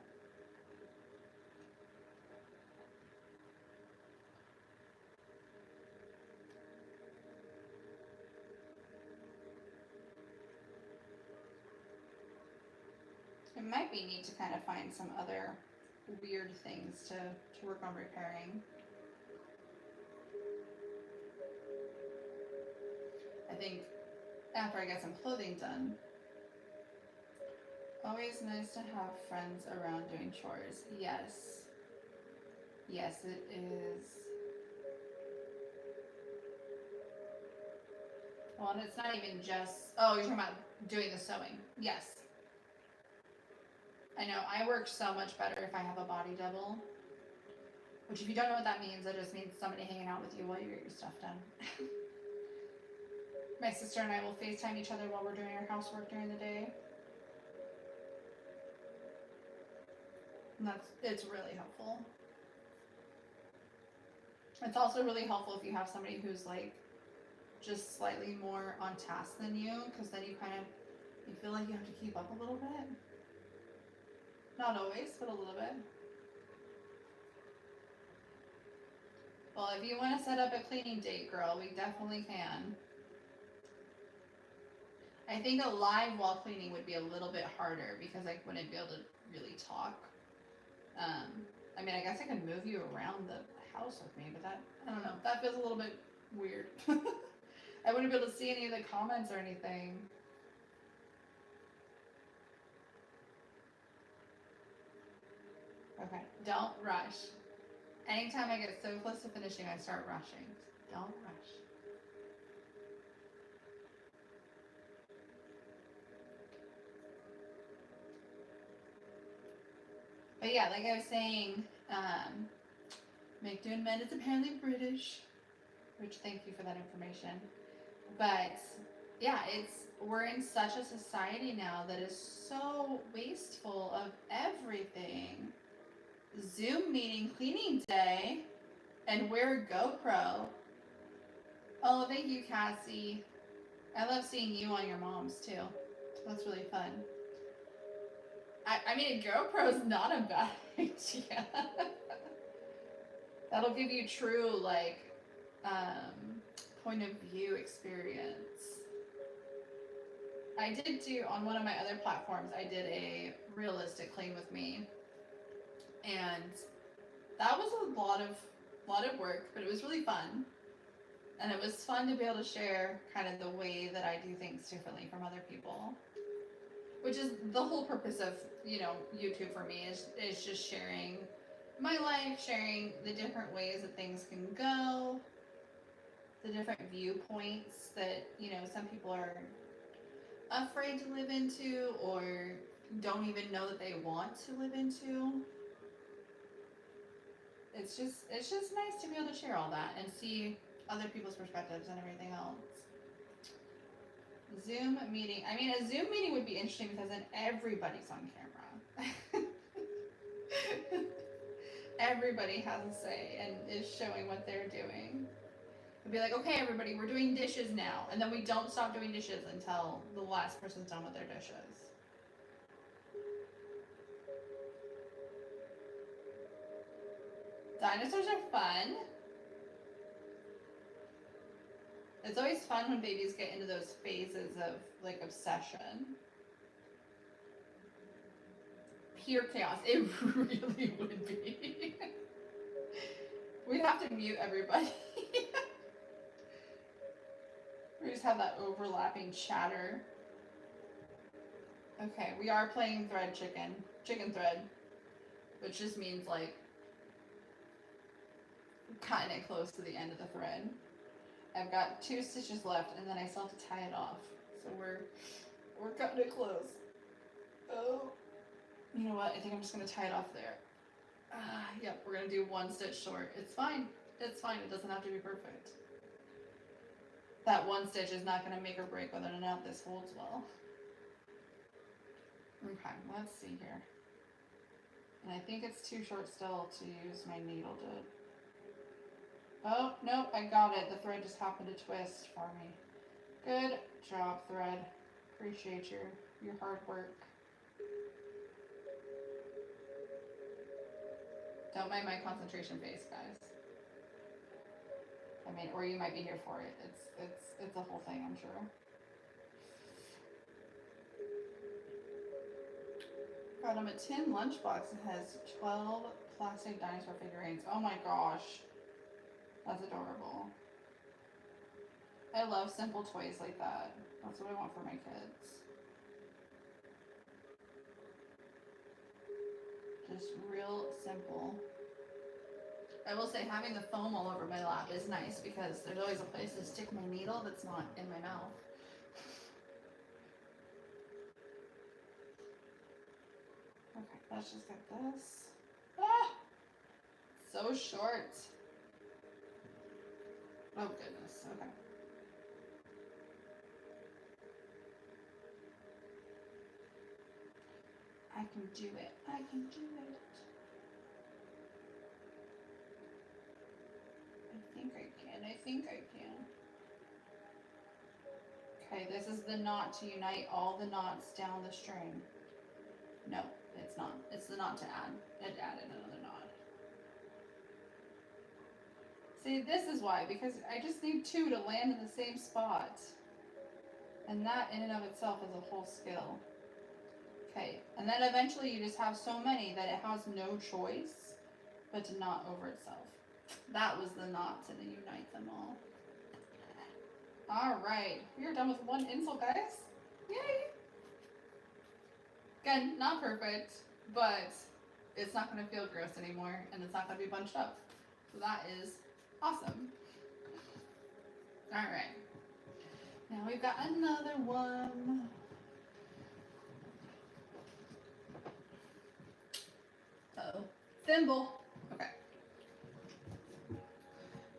It might be neat to kind of find some other weird things to work on repairing. I think after I get some clothing done, always nice to have friends around doing chores. Yes. Yes, it is. Well, and it's not even just, oh, you're talking about doing the sewing. Yes. I know, I work so much better if I have a body double. Which, if you don't know what that means, that just means somebody hanging out with you while you get your stuff done. My sister and I will FaceTime each other while we're doing our housework during the day. And it's really helpful. It's also really helpful if you have somebody who's like just slightly more on task than you, because then you feel like you have to keep up a little bit. Not always, but a little bit. Well, if you want to set up a cleaning date, girl, we definitely can. I think a live while cleaning would be a little bit harder because I wouldn't be able to really talk. I mean, I guess I could move you around the house with me, but that, I don't know, that feels a little bit weird. I wouldn't be able to see any of the comments or anything. Okay, don't rush. Anytime I get so close to finishing, I start rushing. Don't rush. But yeah, like I was saying, Make Doing Men is apparently British, which thank you for that information. But yeah, we're in such a society now that is so wasteful of everything. Zoom meeting cleaning day and wear a GoPro. Oh, thank you, Cassie. I love seeing you on your mom's too. That's really fun. I mean, a GoPro is not a bad idea. That'll give you true, like, point of view experience. I did do, on one of my other platforms, I did a realistic clean with me. And that was a lot of work, but it was really fun. And it was fun to be able to share kind of the way that I do things differently from other people. Which is the whole purpose of, you know, YouTube for me is just sharing my life, sharing the different ways that things can go, the different viewpoints that, you know, some people are afraid to live into or don't even know that they want to live into. It's just nice to be able to share all that and see other people's perspectives and everything else. Zoom meeting. I mean, a Zoom meeting would be interesting because then everybody's on camera. Everybody has a say and is showing what they're doing. We'd be like, okay, everybody, we're doing dishes now. And then we don't stop doing dishes until the last person's done with their dishes. Dinosaurs are fun. It's always fun when babies get into those phases of like obsession. Pure chaos. It really would be. We'd have to mute everybody. We just have that overlapping chatter. Okay, we are playing thread chicken thread, which just means like kind of close to the end of the thread. I've got 2 stitches left, and then I still have to tie it off. So we're cutting it close. Oh, you know what? I think I'm just gonna tie it off there. Yep, we're gonna do 1 stitch short. It's fine. It's fine. It doesn't have to be perfect. That 1 stitch is not gonna make or break whether or not this holds well. Okay, let's see here. And I think it's too short still to use my needle to. Oh, no, I got it. The thread just happened to twist for me. Good job, thread. Appreciate your hard work. Don't mind my concentration face, guys. I mean, or you might be here for it. It's a whole thing, I'm sure. Got him a tin lunchbox that has 12 plastic dinosaur figurines. Oh my gosh. That's adorable. I love simple toys like that. That's what I want for my kids. Just real simple. I will say having the foam all over my lap is nice because there's always a place to stick my needle that's not in my mouth. Okay, let's just get this. Ah! So short. Oh goodness, okay. I can do it. I can do it. I think I can. Okay, this is the knot to unite all the knots down the string. No, it's not. It's the knot to add. It added another knot. See, this is why, because I just need 2 to land in the same spot. And that in and of itself is a whole skill. Okay, and then eventually you just have so many that it has no choice but to knot over itself. That was the knot to unite them all. Alright, we are done with 1 insole, guys. Yay! Again, not perfect, but it's not going to feel gross anymore, and it's not going to be bunched up. So that is awesome. Alright. Now we've got another one. Uh-oh. Thimble. Okay.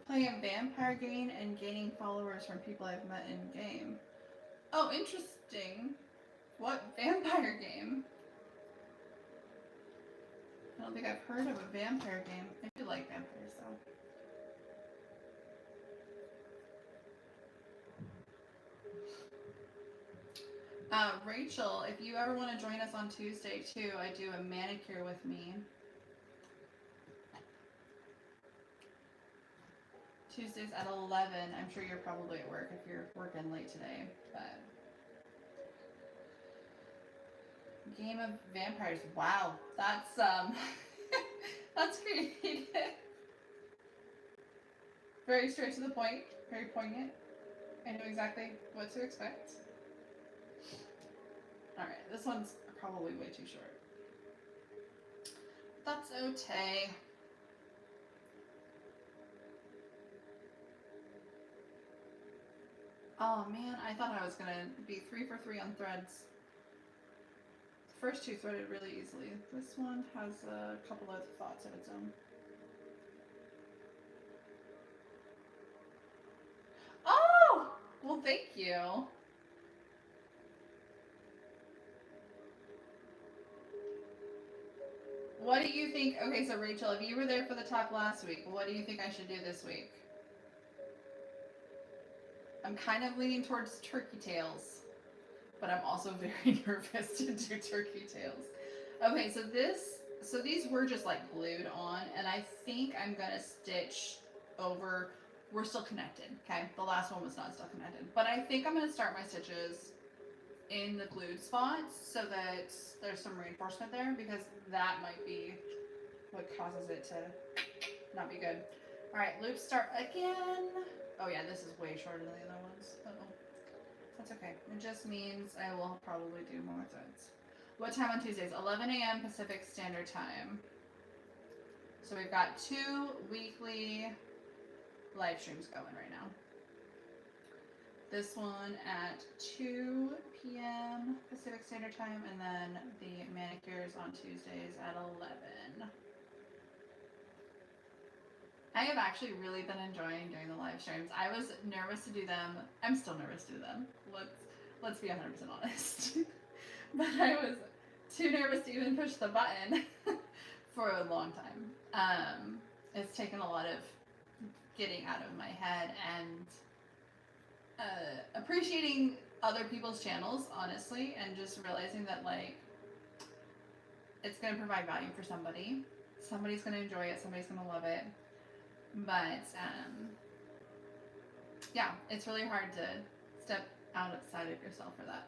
Playing a vampire game and gaining followers from people I've met in game. Oh, interesting. What vampire game? I don't think I've heard of a vampire game. I do like vampires though. Rachel, if you ever want to join us on Tuesday too, I do a manicure with me. Tuesdays at 11. I'm sure you're probably at work if you're working late today, but game of vampires. Wow, that's that's creative. Very straight to the point, very poignant. I know exactly what to expect. Alright, this one's probably way too short. That's okay. Oh man, I thought I was gonna be 3 for 3 on threads. The first 2 threaded really easily. This one has a couple of thoughts of its own. Oh! Well, thank you. What do you think? Okay, so Rachel, if you were there for the talk last week, what do you think I should do this week? I'm kind of leaning towards turkey tails, but I'm also very nervous to do turkey tails. Okay, so these were just like glued on, and I think I'm gonna stitch over. We're still connected, okay? The last one was not still connected, but I think I'm gonna start my stitches in the glued spots so that there's some reinforcement there, because that might be what causes it to not be good. All right, loops start again. Oh yeah, this is way shorter than the other ones. Uh-oh. That's okay. It just means I will probably do more threads. What time on Tuesdays? 11 a.m. Pacific Standard Time. So we've got 2 weekly live streams going right now. This one at 2 p.m. Pacific Standard Time, and then the manicures on Tuesdays at 11. I have actually really been enjoying doing the live streams. I was nervous to do them. I'm still nervous to do them. Let's be 100% honest. But I was too nervous to even push the button for a long time. It's taken a lot of getting out of my head and appreciating other people's channels, honestly, and just realizing that, like, it's going to provide value for somebody. Somebody's going to enjoy it. Somebody's going to love it. But, yeah, it's really hard to step outside of yourself for that.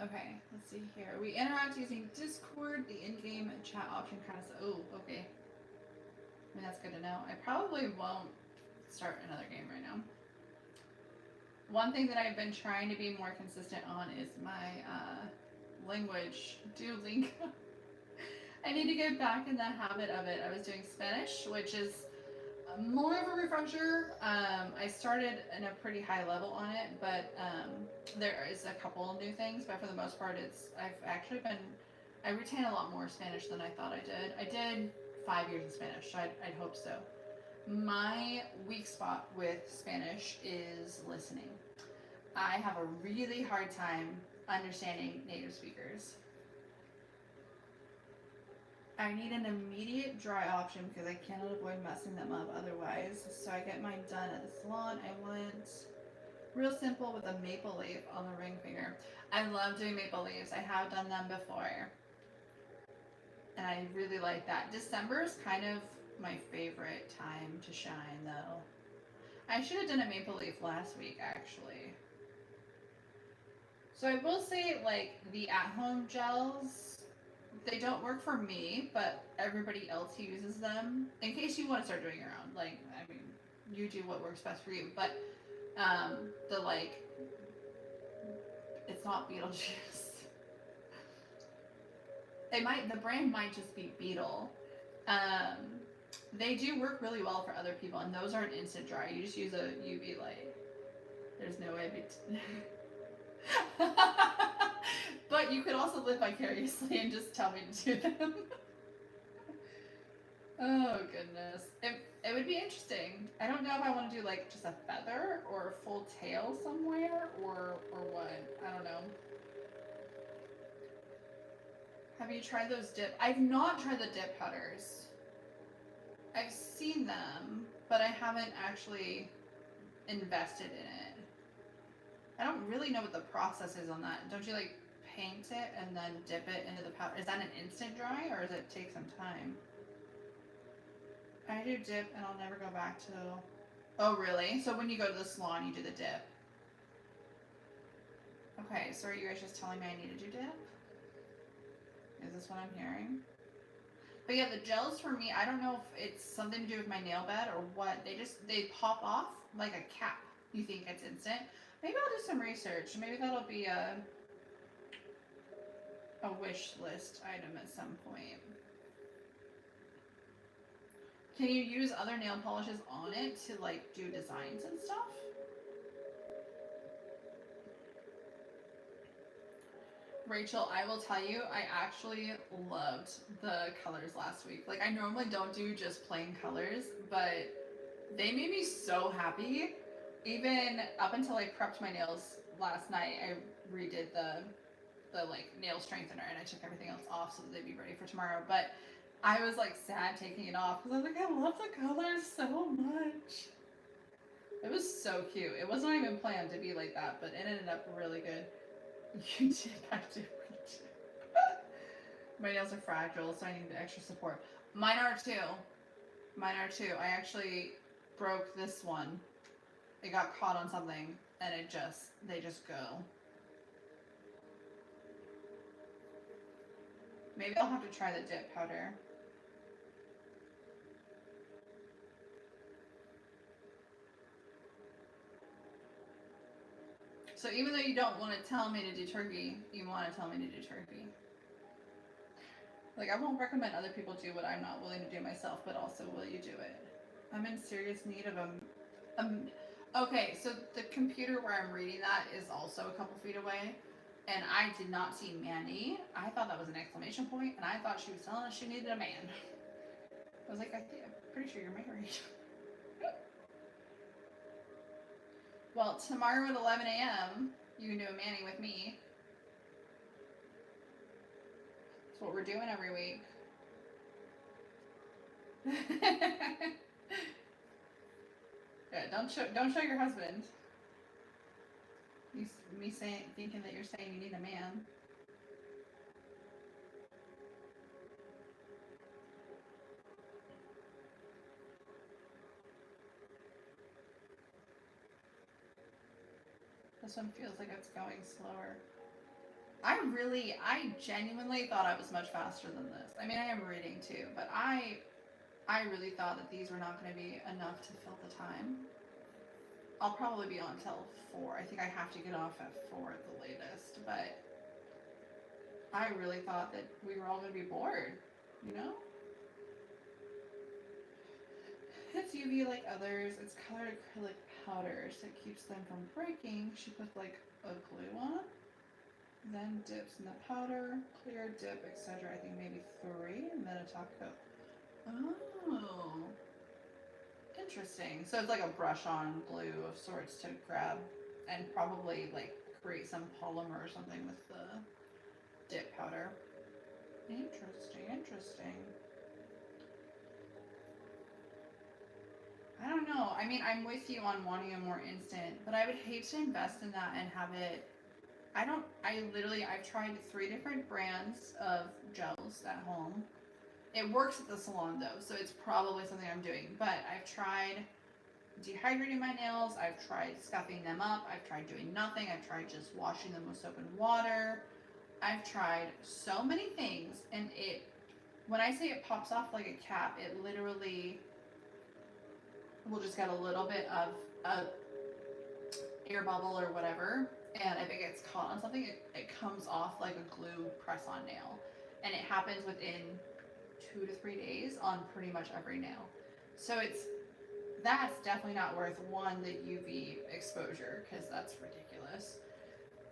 Okay, let's see here. We interact using Discord, the in-game chat option kind of, oh, okay. I mean, that's good to know. I probably won't start another game right now. One thing that I've been trying to be more consistent on is my language Duolingo. I need to get back in the habit of it. I was doing Spanish, which is more of a refresher. I started in a pretty high level on it, but there is a couple new things, but for the most part, I retain a lot more Spanish than I thought I did. I did 5 years of Spanish, so I'd hope so. My weak spot with Spanish is listening. I have a really hard time understanding native speakers. I need an immediate dry option because I cannot avoid messing them up otherwise. So I get mine done at the salon. I went real simple with a maple leaf on the ring finger. I love doing maple leaves. I have done them before. And I really like that. December is kind of my favorite time to shine, though. I should have done a maple leaf last week, actually. So I will say, like, the at-home gels, they don't work for me, but everybody else uses them. In case you want to start doing your own, like, I mean, you do what works best for you. But the, like, it's not Beetlejuice. The brand might just be Beetle. They do work really well for other people, and those aren't instant dry. You just use a UV light. There's no way but you could also live vicariously and just tell me to do them. Oh goodness. It would be interesting. I don't know if I want to do like just a feather or a full tail somewhere or what. I don't know. Have you tried those dip? I've not tried the dip cutters. I've seen them, but I haven't actually invested in it. I don't really know what the process is on that. Don't you like paint it and then dip it into the powder? Is that an instant dry or does it take some time? I do dip and I'll never go back to... Oh really? So when you go to the salon you do the dip? Okay, so are you guys just telling me I need to do dip? Is this what I'm hearing? But yeah, the gels for me, I don't know if it's something to do with my nail bed or what. They pop off like a cap. You think it's instant? Maybe I'll do some research. Maybe that'll be a wish list item at some point. Can you use other nail polishes on it to like do designs and stuff? Rachel, I will tell you, I actually loved the colors last week. Like, I normally don't do just plain colors, but they made me so happy. Even up until I prepped my nails last night, I redid the like nail strengthener and I took everything else off so that they'd be ready for tomorrow. But I was like sad taking it off because I was like, I love the colors so much. so cute. It wasn't even planned to be like that, but it ended up really good. You did, I do. My nails are fragile, so I need extra support. Mine are too. Mine are too. I actually broke this one. It got caught on something, and they just go. Maybe I'll have to try the dip powder. So even though you don't want to tell me to do turkey, you want to tell me to do turkey. Like, I won't recommend other people do what I'm not willing to do myself, but also will you do it? I'm in serious need of okay, so the computer where I'm reading that is also a couple feet away, and I did not see Manny. I thought that was an exclamation point, and I thought she was telling us she needed a man. I was like, I'm pretty sure you're married. Well, tomorrow at 11 a.m., you can do a Manny with me. That's what we're doing every week. Yeah, don't show your husband. Me thinking that you're saying you need a man. This one feels like it's going slower. I genuinely thought I was much faster than this. I mean, I am reading too, but I really thought that these were not going to be enough to fill the time. I'll probably be on till 4. I think I have to get off at 4 at the latest, but I really thought that we were all going to be bored, you know? It's UV like others. It's colored acrylic powder, so it keeps them from breaking. She puts like a glue on, then dips in the powder, clear, dip, etc. I think maybe 3, and then a top coat. Oh, interesting. So it's like a brush-on glue of sorts to grab and probably like create some polymer or something with the dip powder. Interesting, interesting. I don't know. I mean, I'm with you on wanting a more instant, but I would hate to invest in that and have it. I've tried 3 different brands of gels at home. It works at the salon though, so it's probably something I'm doing. But I've tried dehydrating my nails, I've tried scuffing them up, I've tried doing nothing, I've tried just washing them with soap and water. I've tried so many things, and when I say it pops off like a cap, it literally will just get a little bit of a air bubble or whatever, and if it gets caught on something, it comes off like a glue press-on nail, and it happens within 2 to 3 days on pretty much every nail. So that's definitely not worth, one, the UV exposure, because that's ridiculous,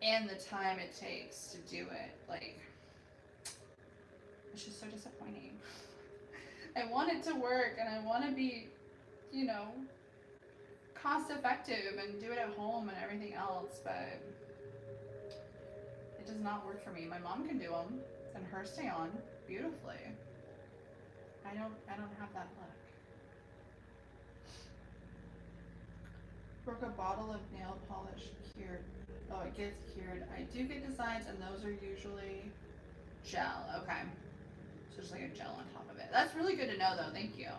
and the time it takes to do it. Like, it's just so disappointing. I want it to work, and I want to be, you know, cost effective and do it at home and everything else, but it does not work for me. My mom can do them, and hers stay on beautifully. I don't have that luck. Broke a bottle of nail polish cured. Oh, it gets cured. I do get designs, and those are usually gel. Okay, so just like a gel on top of it. That's really good to know, though. Thank you.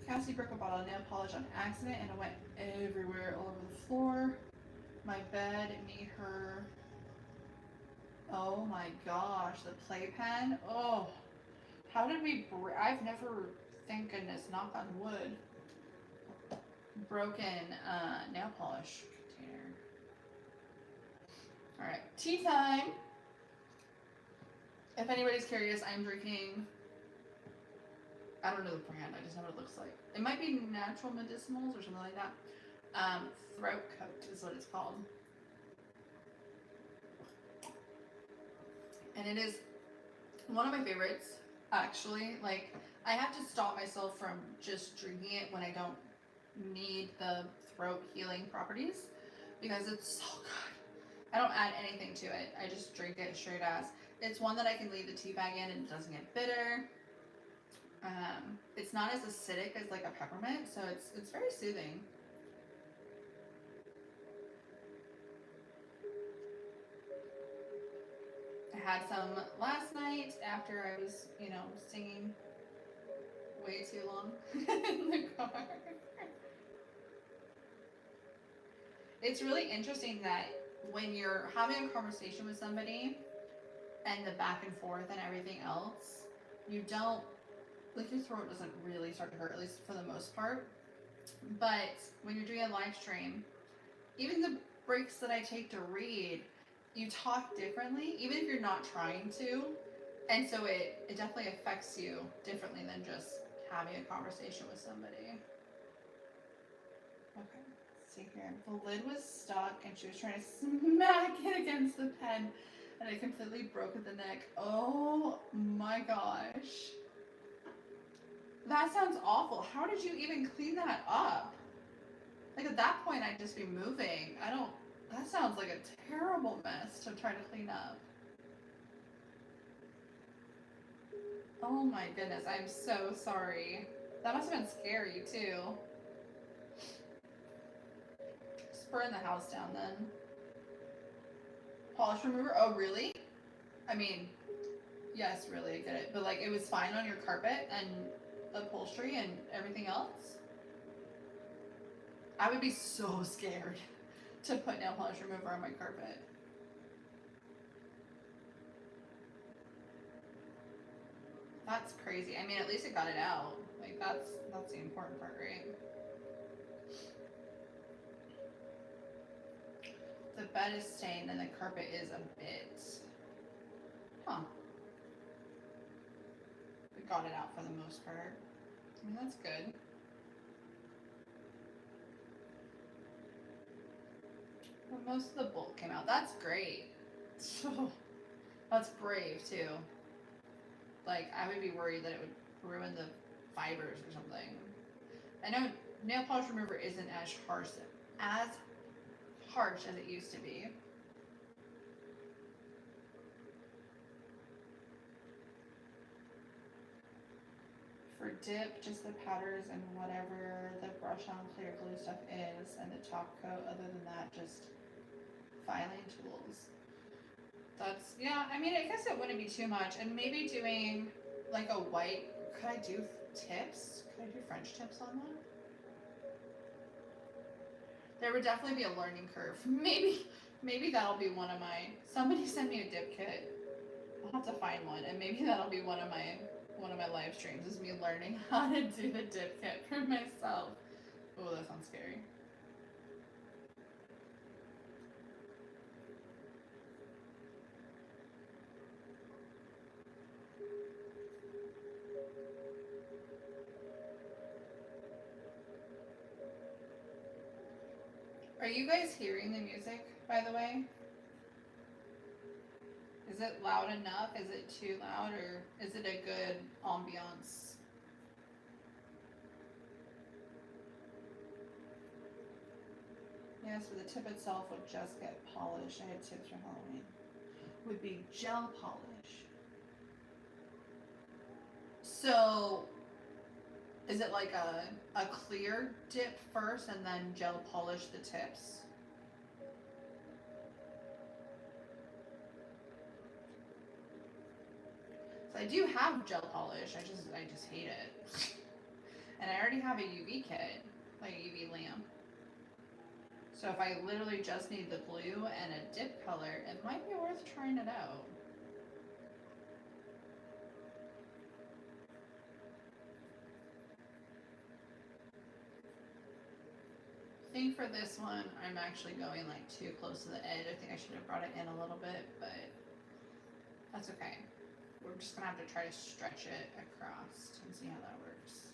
Cassie broke a bottle of nail polish on accident, and it went everywhere, all over the floor. My bed, me, her. Oh my gosh, the playpen. Oh, how did we I've never, thank goodness, knock on wood, broken nail polish container. All right, tea time. If anybody's curious, I'm drinking, I don't know the brand, I just know what it looks like. It might be Natural Medicinals or something like that. Throat Coat is what it's called. And it is one of my favorites, actually. Like, I have to stop myself from just drinking it when I don't need the throat healing properties, because it's so good. I don't add anything to it. I just drink it straight as. It's one that I can leave the tea bag in and it doesn't get bitter. It's not as acidic as like a peppermint, so it's very soothing. had some last night after I was, you know, singing way too long in the car. It's really interesting that when you're having a conversation with somebody and the back and forth and everything else, you don't, like, your throat doesn't really start to hurt, at least for the most part. But when you're doing a live stream, even the breaks that I take to read, you talk differently, even if you're not trying to. And so it definitely affects you differently than just having a conversation with somebody. Okay, let's see here. The lid was stuck and she was trying to smack it against the pen and it completely broke at the neck. Oh my gosh. That sounds awful. How did you even clean that up? Like, at that point, I'd just be moving. That sounds like a terrible mess to try to clean up. Oh my goodness, I'm so sorry. That must have been scary too. Just burn the house down then. Polish remover? Oh really? I mean, yes, really, I get it. But like, it was fine on your carpet and upholstery and everything else? I would be so scared to put nail polish remover on my carpet. That's crazy. I mean, at least it got it out. Like, that's the important part, right? The bed is stained and the carpet is a bit. Huh. We got it out for the most part. I mean, that's good. Well, most of the bulk came out. That's great. That's brave too. Like, I would be worried that it would ruin the fibers or something. I know nail polish remover isn't as harsh as it used to be. For dip, just the powders and whatever the brush on clear glue stuff is, and the top coat. Other than that, just filing tools. That's, yeah, I mean, I guess it wouldn't be too much. And maybe doing like a white, could I do tips? Could I do French tips on that? There would definitely be a learning curve. Maybe that'll be one of my, somebody send me a dip kit. I'll have to find one, and maybe that'll be one of my live streams, is me learning how to do the dip kit for myself. Oh, that sounds scary. Are you guys hearing the music, by the way? Is it loud enough? Is it too loud? Or is it a good ambiance? Yes, but the tip itself would just get polished. I had tips for Halloween. Would be gel polish. So, is it like a clear dip first and then gel polish the tips? So I do have gel polish, I just hate it. And I already have a UV kit, like a UV lamp. So if I literally just need the glue and a dip color, it might be worth trying it out. I think for this one, I'm actually going like too close to the edge. I think I should have brought it in a little bit, but that's okay. We're just gonna have to try to stretch it across and see how that works.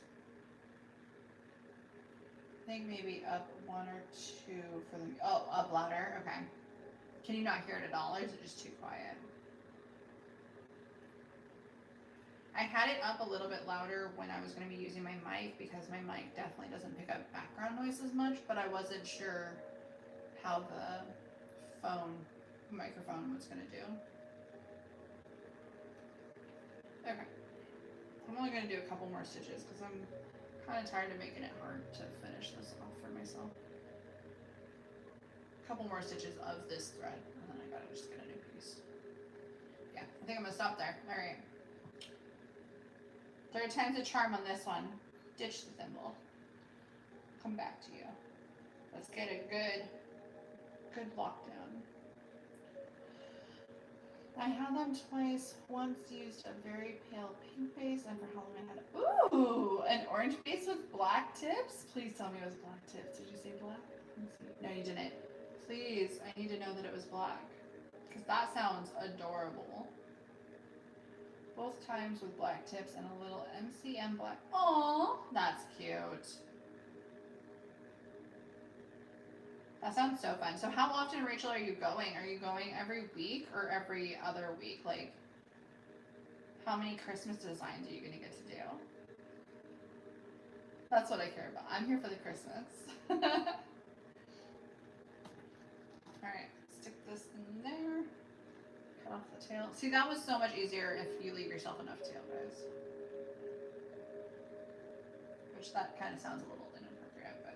I think maybe up 1 or 2 for the, oh, up louder, okay. Can you not hear it at all, or is it just too quiet? I had it up a little bit louder when I was going to be using my mic, because my mic definitely doesn't pick up background noise as much, but I wasn't sure how the microphone was going to do. Okay. I'm only going to do a couple more stitches because I'm kind of tired of making it hard to finish this off for myself. A couple more stitches of this thread, and then I gotta just get a new piece. Yeah, I think I'm gonna stop there. All right. Third time's a charm on this one. Ditch the thimble. Come back to you. Let's get a good lockdown. I had them twice. Once used a very pale pink base, and for Halloween I had ooh, an orange base with black tips. Please tell me it was black tips. Did you say black? No, you didn't. Please, I need to know that it was black, because that sounds adorable. Both times with black tips and a little MCM black. Aww, that's cute. That sounds so fun. So how often, Rachel, are you going? Are you going every week or every other week? Like, how many Christmas designs are you going to get to do? That's what I care about. I'm here for the Christmas. Alright, stick this in there. Cut off the tail. See, that was so much easier if you leave yourself enough tail, guys. Which that kind of sounds a little inappropriate, but...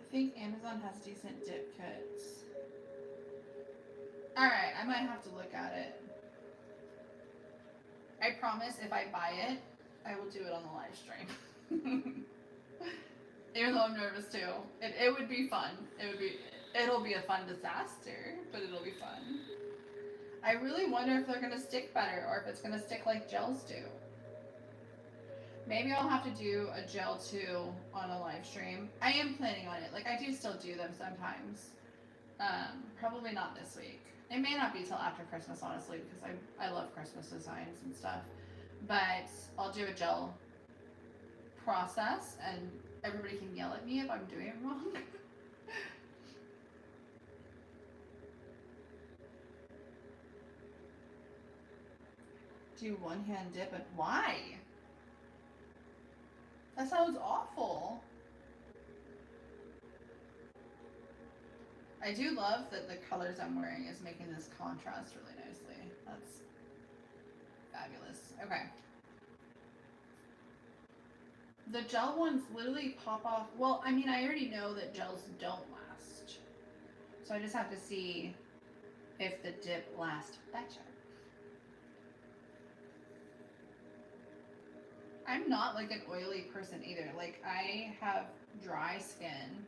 I think Amazon has decent dip kits. Alright, I might have to look at it. I promise if I buy it, I will do it on the live stream. Even though I'm nervous too. It would be fun. It'll be a fun disaster, but it'll be fun. I really wonder if they're gonna stick better or if it's gonna stick like gels do. Maybe I'll have to do a gel too on a live stream. I am planning on it. Like, I do still do them sometimes. Probably not this week. It may not be till after Christmas, honestly, because I love Christmas designs and stuff. But I'll do a gel process, and everybody can yell at me if I'm doing it wrong. Do one hand dip, and why? That sounds awful. I do love that the colors I'm wearing is making this contrast really nicely. That's fabulous. Okay. The gel ones literally pop off. Well, I mean, I already know that gels don't last. So I just have to see if the dip lasts better. I'm not like an oily person either. Like, I have dry skin.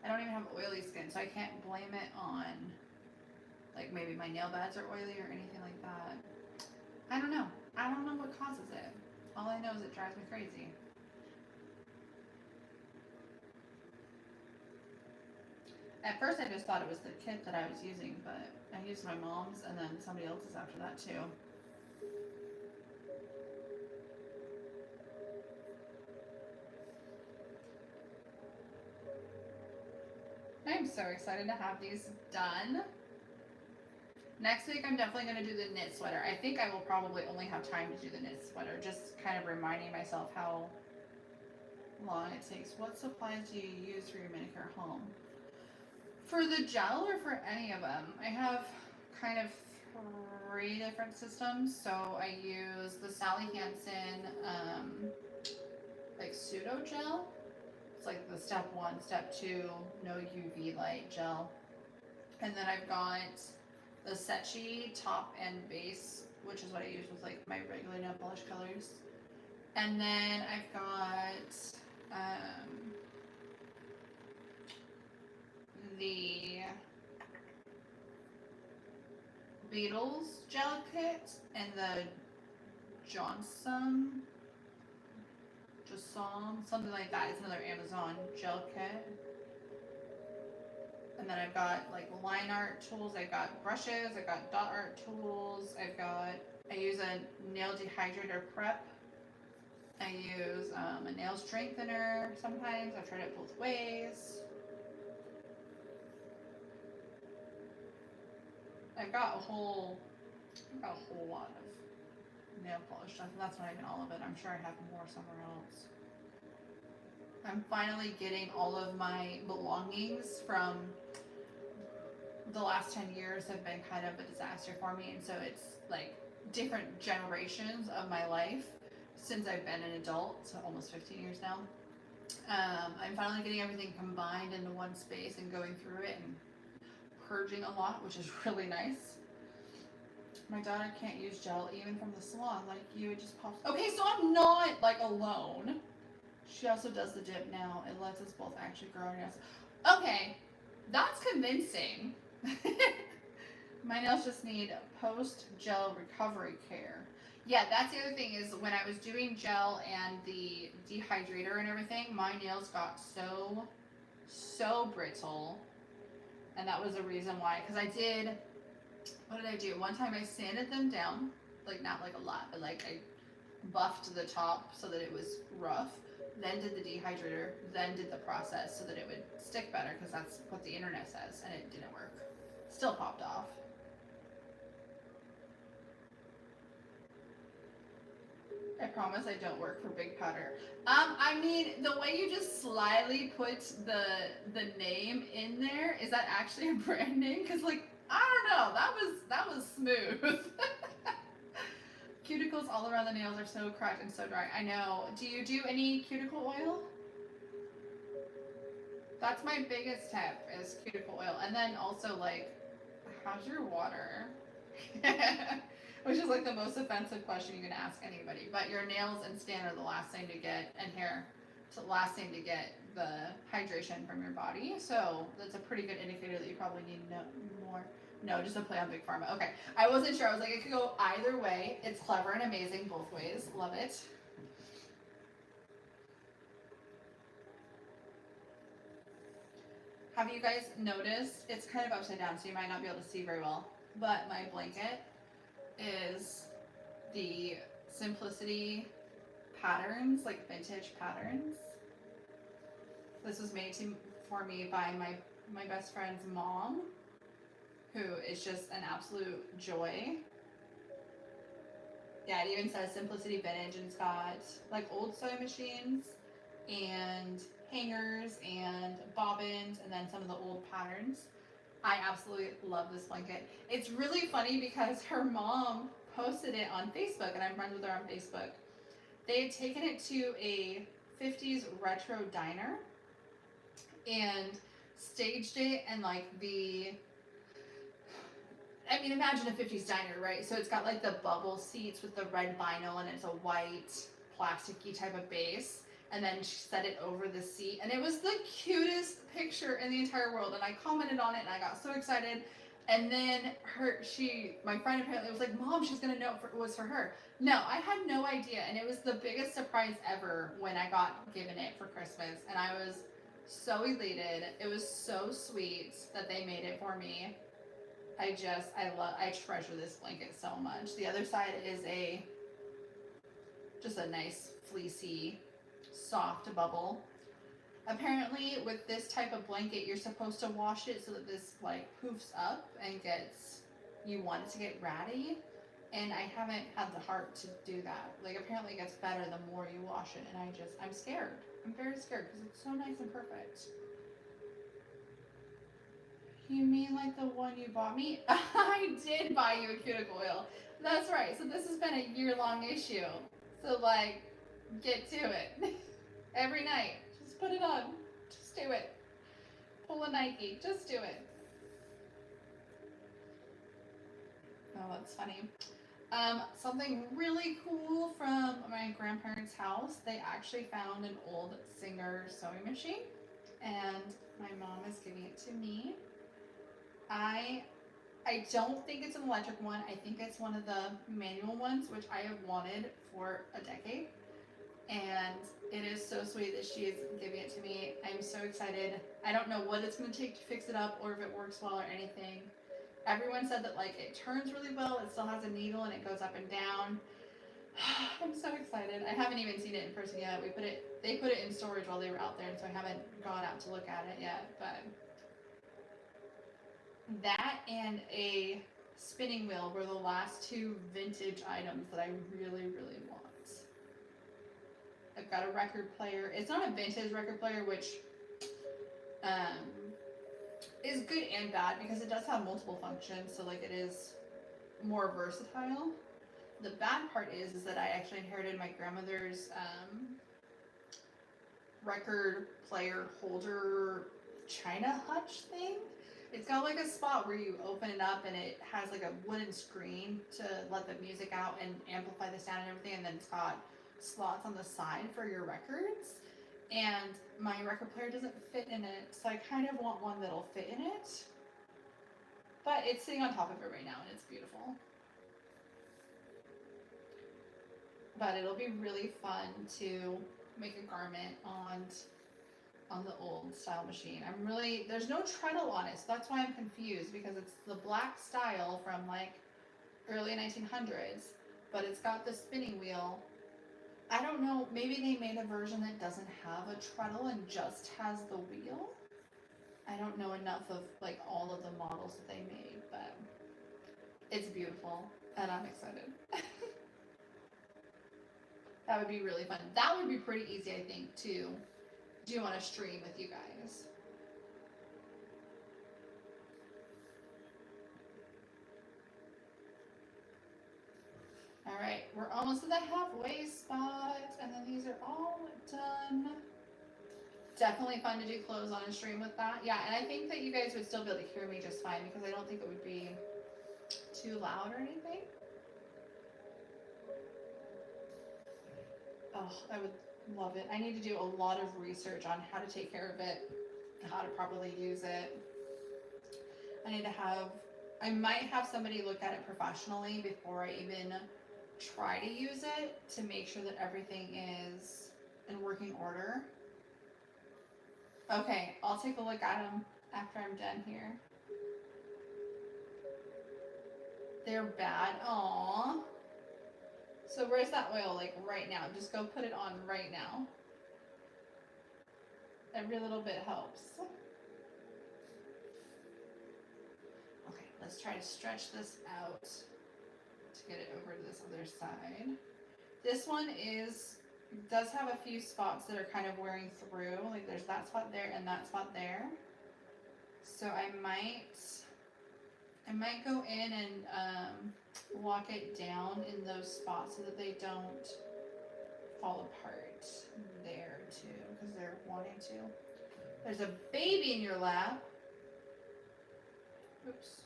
I don't even have oily skin, so I can't blame it on, like, maybe my nail beds are oily or anything like that. I don't know. I don't know what causes it. All I know is it drives me crazy. At first I just thought it was the kit that I was using, but I used my mom's and then somebody else's after that too. I'm so excited to have these done. Next week I'm definitely going to do the knit sweater. I think I will probably only have time to do the knit sweater, just kind of reminding myself how long it takes. What supplies do you use for your manicure home? For the gel or for any of them? I have kind of 3 different systems. So I use the Sally Hansen like pseudo gel. It's like the step 1, step 2, no UV light gel. And then I've got the Sechi top and base, which is what I use with like my regular nail polish colors. And then I've got the Beetles gel kit and the Johnson, something like that. It's another Amazon gel kit. And then I've got like line art tools. I've got brushes. I've got dot art tools. I use a nail dehydrator prep. I use a nail strengthener sometimes. I've tried it both ways. I've got a whole lot of nail polish stuff, and that's not even all of it. I'm sure I have more somewhere else. I'm finally getting all of my belongings from the last 10 years have been kind of a disaster for me, and so it's like different generations of my life since I've been an adult, so almost 15 years now. I'm finally getting everything combined into one space and going through it and purging a lot, which is really nice. My daughter can't use gel even from the salon. Like, you would just pop. Okay, so I'm not like alone. She also does the dip now. It lets us both actually grow our nails. Okay, that's convincing. My nails just need post-gel recovery care. Yeah, that's the other thing is when I was doing gel and the dehydrator and everything, my nails got so brittle. And that was the reason why. Because what did I do? One time I sanded them down, like not like a lot, but like I buffed the top so that it was rough, then did the dehydrator, then did the process so that it would stick better, because that's what the internet says, and it didn't work. Still popped off. I promise I don't work for Big Powder. I mean, the way you just slyly put the name in there, is that actually a brand name? Because like, I don't know, that was smooth. Cuticles all around the nails are so cracked and so dry. I know. Do you do any cuticle oil? That's my biggest tip, is cuticle oil. And then also, like, how's your water? Which is like the most offensive question you can ask anybody. But your nails and skin are the last thing to get, and hair, it's the last thing to get the hydration from your body. So that's a pretty good indicator that you probably need more. No, just a play on Big Pharma. Okay, I wasn't sure. I was like, it could go either way. It's clever and amazing both ways. Love it. Have you guys noticed? It's kind of upside down, so you might not be able to see very well. But my blanket is the Simplicity patterns, like vintage patterns. This was made for me by my best friend's mom, who is just an absolute joy. Yeah, it even says Simplicity Vintage, and it's got like old sewing machines and hangers and bobbins, and then some of the old patterns. I absolutely love this blanket. It's really funny because her mom posted it on Facebook, and I'm friends with her on Facebook. They had taken it to a 50s retro diner and staged it, and like I mean, imagine a 50s diner, right? So it's got like the bubble seats with the red vinyl, and it's a white plasticky type of base. And then she set it over the seat, and it was the cutest picture in the entire world. And I commented on it, and I got so excited. And then my friend apparently was like, "Mom, she's gonna know it was for her." No, I had no idea, and it was the biggest surprise ever when I got given it for Christmas, and I was so elated. It was so sweet that they made it for me. I treasure this blanket so much. The other side is just a nice fleecy, soft bubble. Apparently with this type of blanket, you're supposed to wash it so that this like poofs up and you want it to get ratty, and I haven't had the heart to do that. Like, apparently it gets better the more you wash it, and I'm scared. I'm very scared because it's so nice and perfect. You mean like the one you bought me? I did buy you a cuticle oil. That's right. So this has been a year-long issue. So like, get to it. Every night, just put it on. Just do it. Pull a Nike. Just do it. Oh, that's funny. Something really cool from my grandparents' house. They actually found an old Singer sewing machine, and my mom is giving it to me. I don't think it's an electric one. I think it's one of the manual ones, which I have wanted for a decade. And it is so sweet that she is giving it to me. I'm so excited. I don't know what it's going to take to fix it up, or if it works well or anything. Everyone said that like it turns really well. It still has a needle and it goes up and down. I'm so excited. I haven't even seen it in person yet. They put it in storage while they were out there, and so I haven't gone out to look at it yet. But that and a spinning wheel were the last two vintage items that I really, really want. I've got a record player. It's not a vintage record player, which is good and bad because it does have multiple functions, so like it is more versatile. The bad part is that I actually inherited my grandmother's record player holder China hutch thing, It's got like a spot where you open it up and it has like a wooden screen to let the music out and amplify the sound and everything, and then it's got slots on the side for your records. And my record player doesn't fit in it, so I kind of want one that'll fit in it. But it's sitting on top of it right now and it's beautiful. But it'll be really fun to make a garment on the old style machine. There's no treadle on it, so that's why I'm confused, because it's the black style from like early 1900s, but it's got the spinning wheel. I don't know, maybe they made a version that doesn't have a treadle and just has the wheel. I don't know enough of like all of the models that they made, but it's beautiful and I'm excited. That would be really fun. That would be pretty easy, I think, to do on a stream with you guys. All right, we're almost at the halfway spot, and then these are all done. Definitely fun to do clothes on a stream with that. Yeah, and I think that you guys would still be able to hear me just fine, because I don't think it would be too loud or anything. Oh, I would love it. I need to do a lot of research on how to take care of it, how to properly use it. I might have somebody look at it professionally before I even try to use it, to make sure that everything is in working order. Okay, I'll take a look at them after I'm done here. They're bad. Aww. So where's that oil? Like right now. Just go put it on right now. Every little bit helps. Okay, let's try to stretch this out to get it over to this other side. This one does have a few spots that are kind of wearing through. Like there's that spot there and that spot there. So I might go in and lock it down in those spots so that they don't fall apart there too, because they're wanting to. There's a baby in your lap. Oops.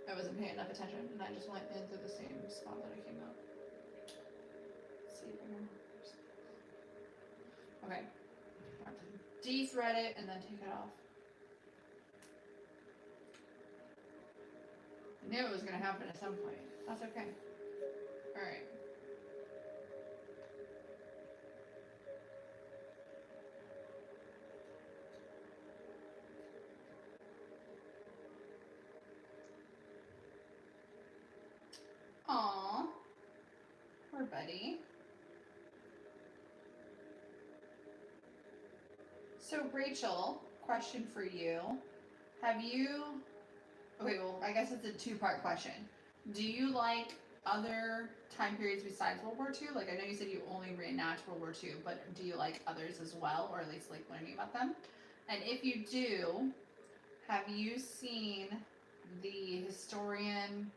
I wasn't paying enough attention and I just went into the same spot that I came out. Let's see if I can. Okay. I have to de-thread it and then take it off. I knew it was going to happen at some point. That's okay. Alright. Aww. Poor buddy. So Rachel, question for you. Okay, well, I guess it's a two-part question. Do you like other time periods besides World War II? Like, I know you said you only reenact World War II, but do you like others as well, or at least like learning about them? And if you do, have you seen the historian,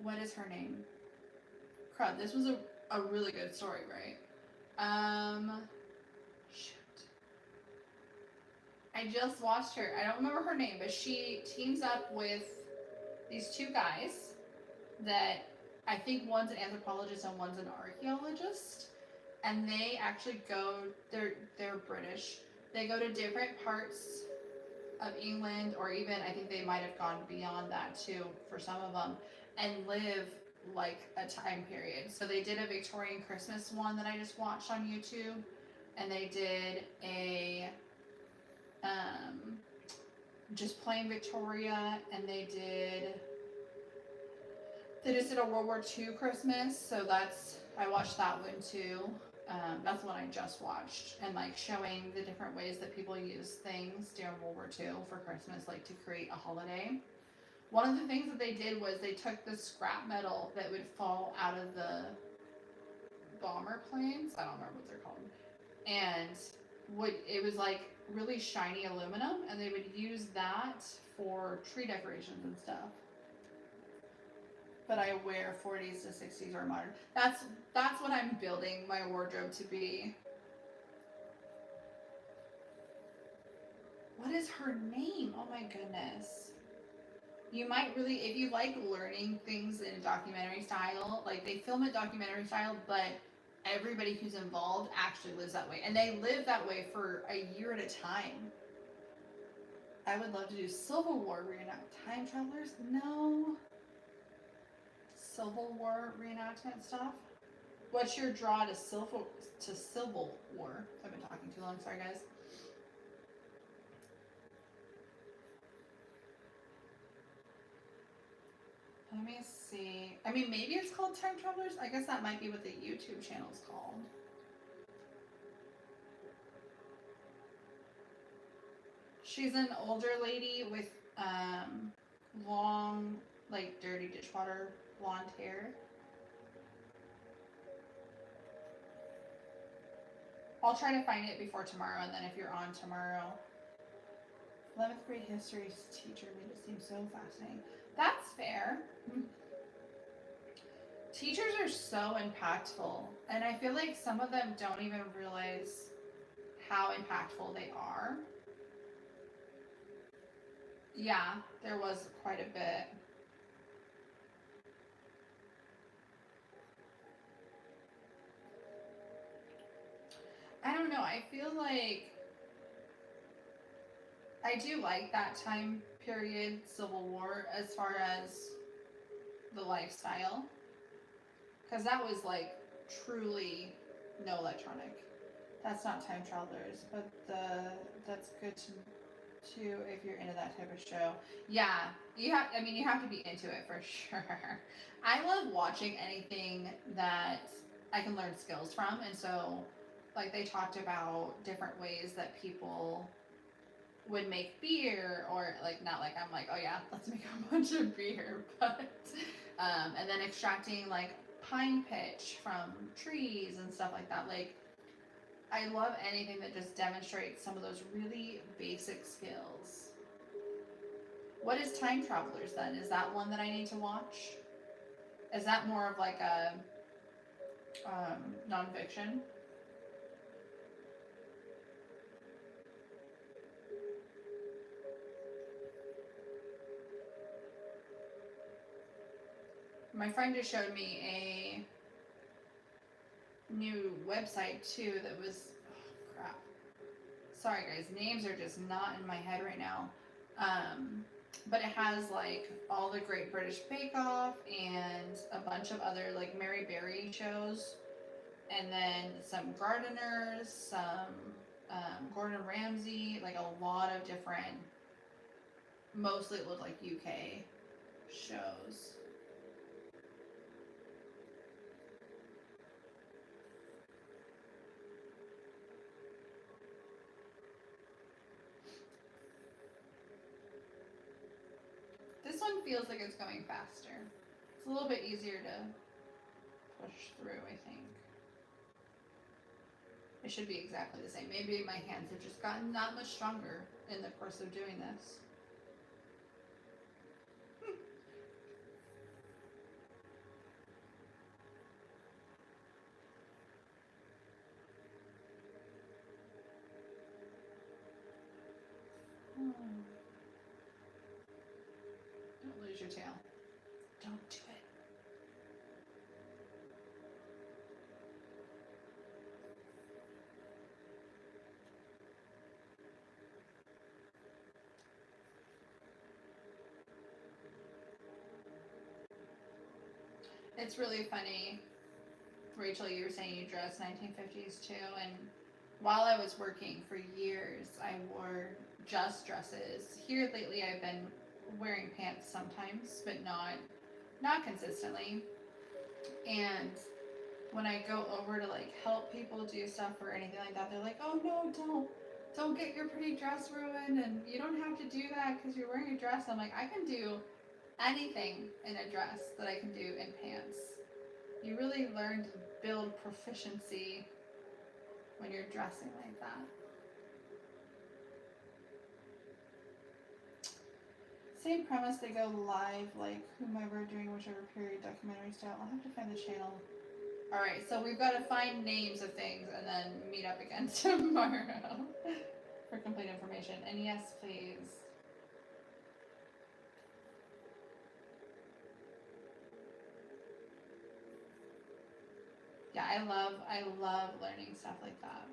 what is her name? Crud, this was a really good story, right? I just watched her. I don't remember her name, but she teams up with these two guys that I think one's an anthropologist and one's an archaeologist. And they actually they're British. They go to different parts of England, or even I think they might have gone beyond that too for some of them, and live like a time period. So they did a Victorian Christmas one that I just watched on YouTube, and they did a just plain Victoria, and they just did a World War II Christmas, so I watched that one too. That's the one I just watched, and like showing the different ways that people use things during World War II for Christmas, like to create a holiday. One of the things that they did was they took the scrap metal that would fall out of the bomber planes, I don't remember what they're called, and it was like really shiny aluminum, and they would use that for tree decorations and stuff. But I wear 40s to 60s or modern. That's what I'm building my wardrobe to be. is her name? Oh my goodness. You might really, if you like learning things in a documentary style, like they film it documentary style, but everybody who's involved actually lives that way. And they live that way for a year at a time. I would love to do Civil War reenact. Time travelers? No. Civil War reenactment stuff? What's your draw to Civil War? I've been talking too long, sorry guys. Let me see. I mean, maybe it's called Time Travelers. I guess that might be what the YouTube channel is called. She's an older lady with long, like dirty dishwater blonde hair. I'll try to find it before tomorrow, and then if you're on tomorrow. 11th grade history teacher made it seem so fascinating. That's fair. Teachers are so impactful, and I feel like some of them don't even realize how impactful they are. Yeah, there was quite a bit. I don't know, I feel like I do like that time period, Civil War, as far as the lifestyle. Because that was like truly no electronic. That's not Time Travelers, but that's good to if you're into that type of show. Yeah, you have to be into it for sure. I love watching anything that I can learn skills from, and so like they talked about different ways that people would make beer, or like not like I'm like, oh yeah, let's make a bunch of beer, but and then extracting like pine pitch from trees and stuff like that. Like I love anything that just demonstrates some of those really basic skills. What is Time Travelers then? Is that one that I need to watch? Is that more of like a nonfiction? My friend just showed me a new website too that was, oh crap. Sorry guys, names are just not in my head right now. But it has like all the Great British Bake Off and a bunch of other like Mary Berry shows, and then some gardeners, some Gordon Ramsay, like a lot of different, mostly it looked like UK shows. This one feels like it's going faster. It's a little bit easier to push through, I think. It should be exactly the same. Maybe my hands have just gotten that much stronger in the course of doing this. Don't lose your tail. Don't do it. It's really funny, Rachel, you were saying you dressed 1950s too, and while I was working for years, I wore just dresses. Here lately I've been wearing pants sometimes, but not consistently. And when I go over to like help people do stuff or anything like that, they're like, oh no, don't get your pretty dress ruined, and you don't have to do that because you're wearing a dress. I'm like, I can do anything in a dress that I can do in pants. You really learn to build proficiency when you're dressing like that. Same premise, they go live like whomever doing whichever period documentary style. I'll have to find the channel. Alright, so we've got to find names of things and then meet up again tomorrow. for complete information. And yes, please. Yeah, I love learning stuff like that.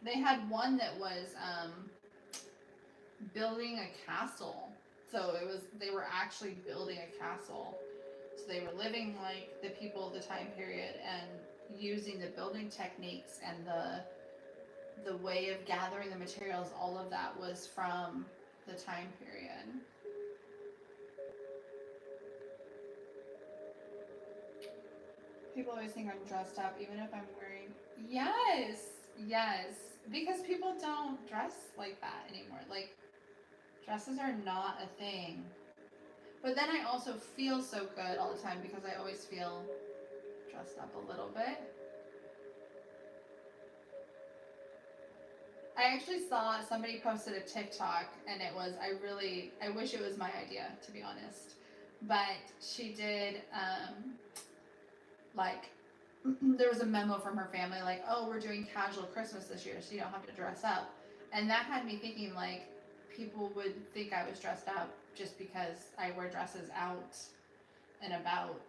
They had one that was building a castle. So they were actually building a castle. So they were living like the people of the time period and using the building techniques and the way of gathering the materials. All of that was from the time period. People always think I'm dressed up even if I'm wearing... Yes, because people don't dress like that anymore. Like, dresses are not a thing. But then I also feel so good all the time because I always feel dressed up a little bit. I actually saw somebody posted a TikTok and it was, I wish it was my idea, to be honest. But she did, like, there was a memo from her family like, oh, we're doing casual Christmas this year, so you don't have to dress up. And that had me thinking, like, people would think I was dressed up just because I wear dresses out and about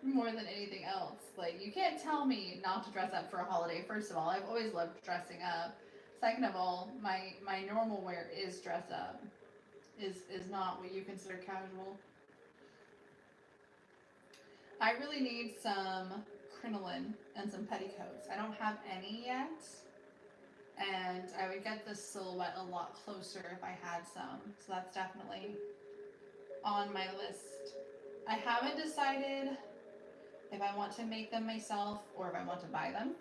more than anything else. Like, you can't tell me not to dress up for a holiday. First of all, I've always loved dressing up. Second of all, my normal wear is dress up, is not what you consider casual. I really need some crinoline and some petticoats. I don't have any yet, and I would get this silhouette a lot closer if I had some, so that's definitely on my list. I haven't decided if I want to make them myself or if I want to buy them,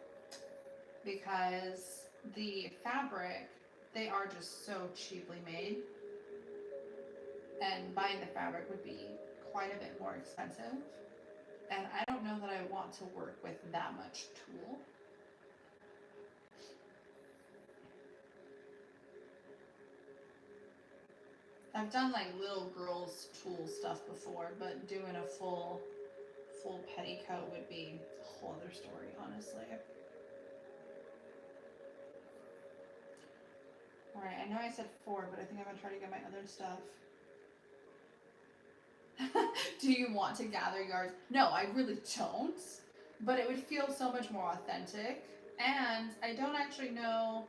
because the fabric, they are just so cheaply made, and buying the fabric would be quite a bit more expensive. And I don't know that I want to work with that much tulle. I've done like little girls tulle stuff before, but doing a full petticoat would be a whole other story, honestly. Alright, I know I said 4, but I think I'm gonna try to get my other stuff. Do you want to gather yards? No, I really don't. But it would feel so much more authentic. And I don't actually know.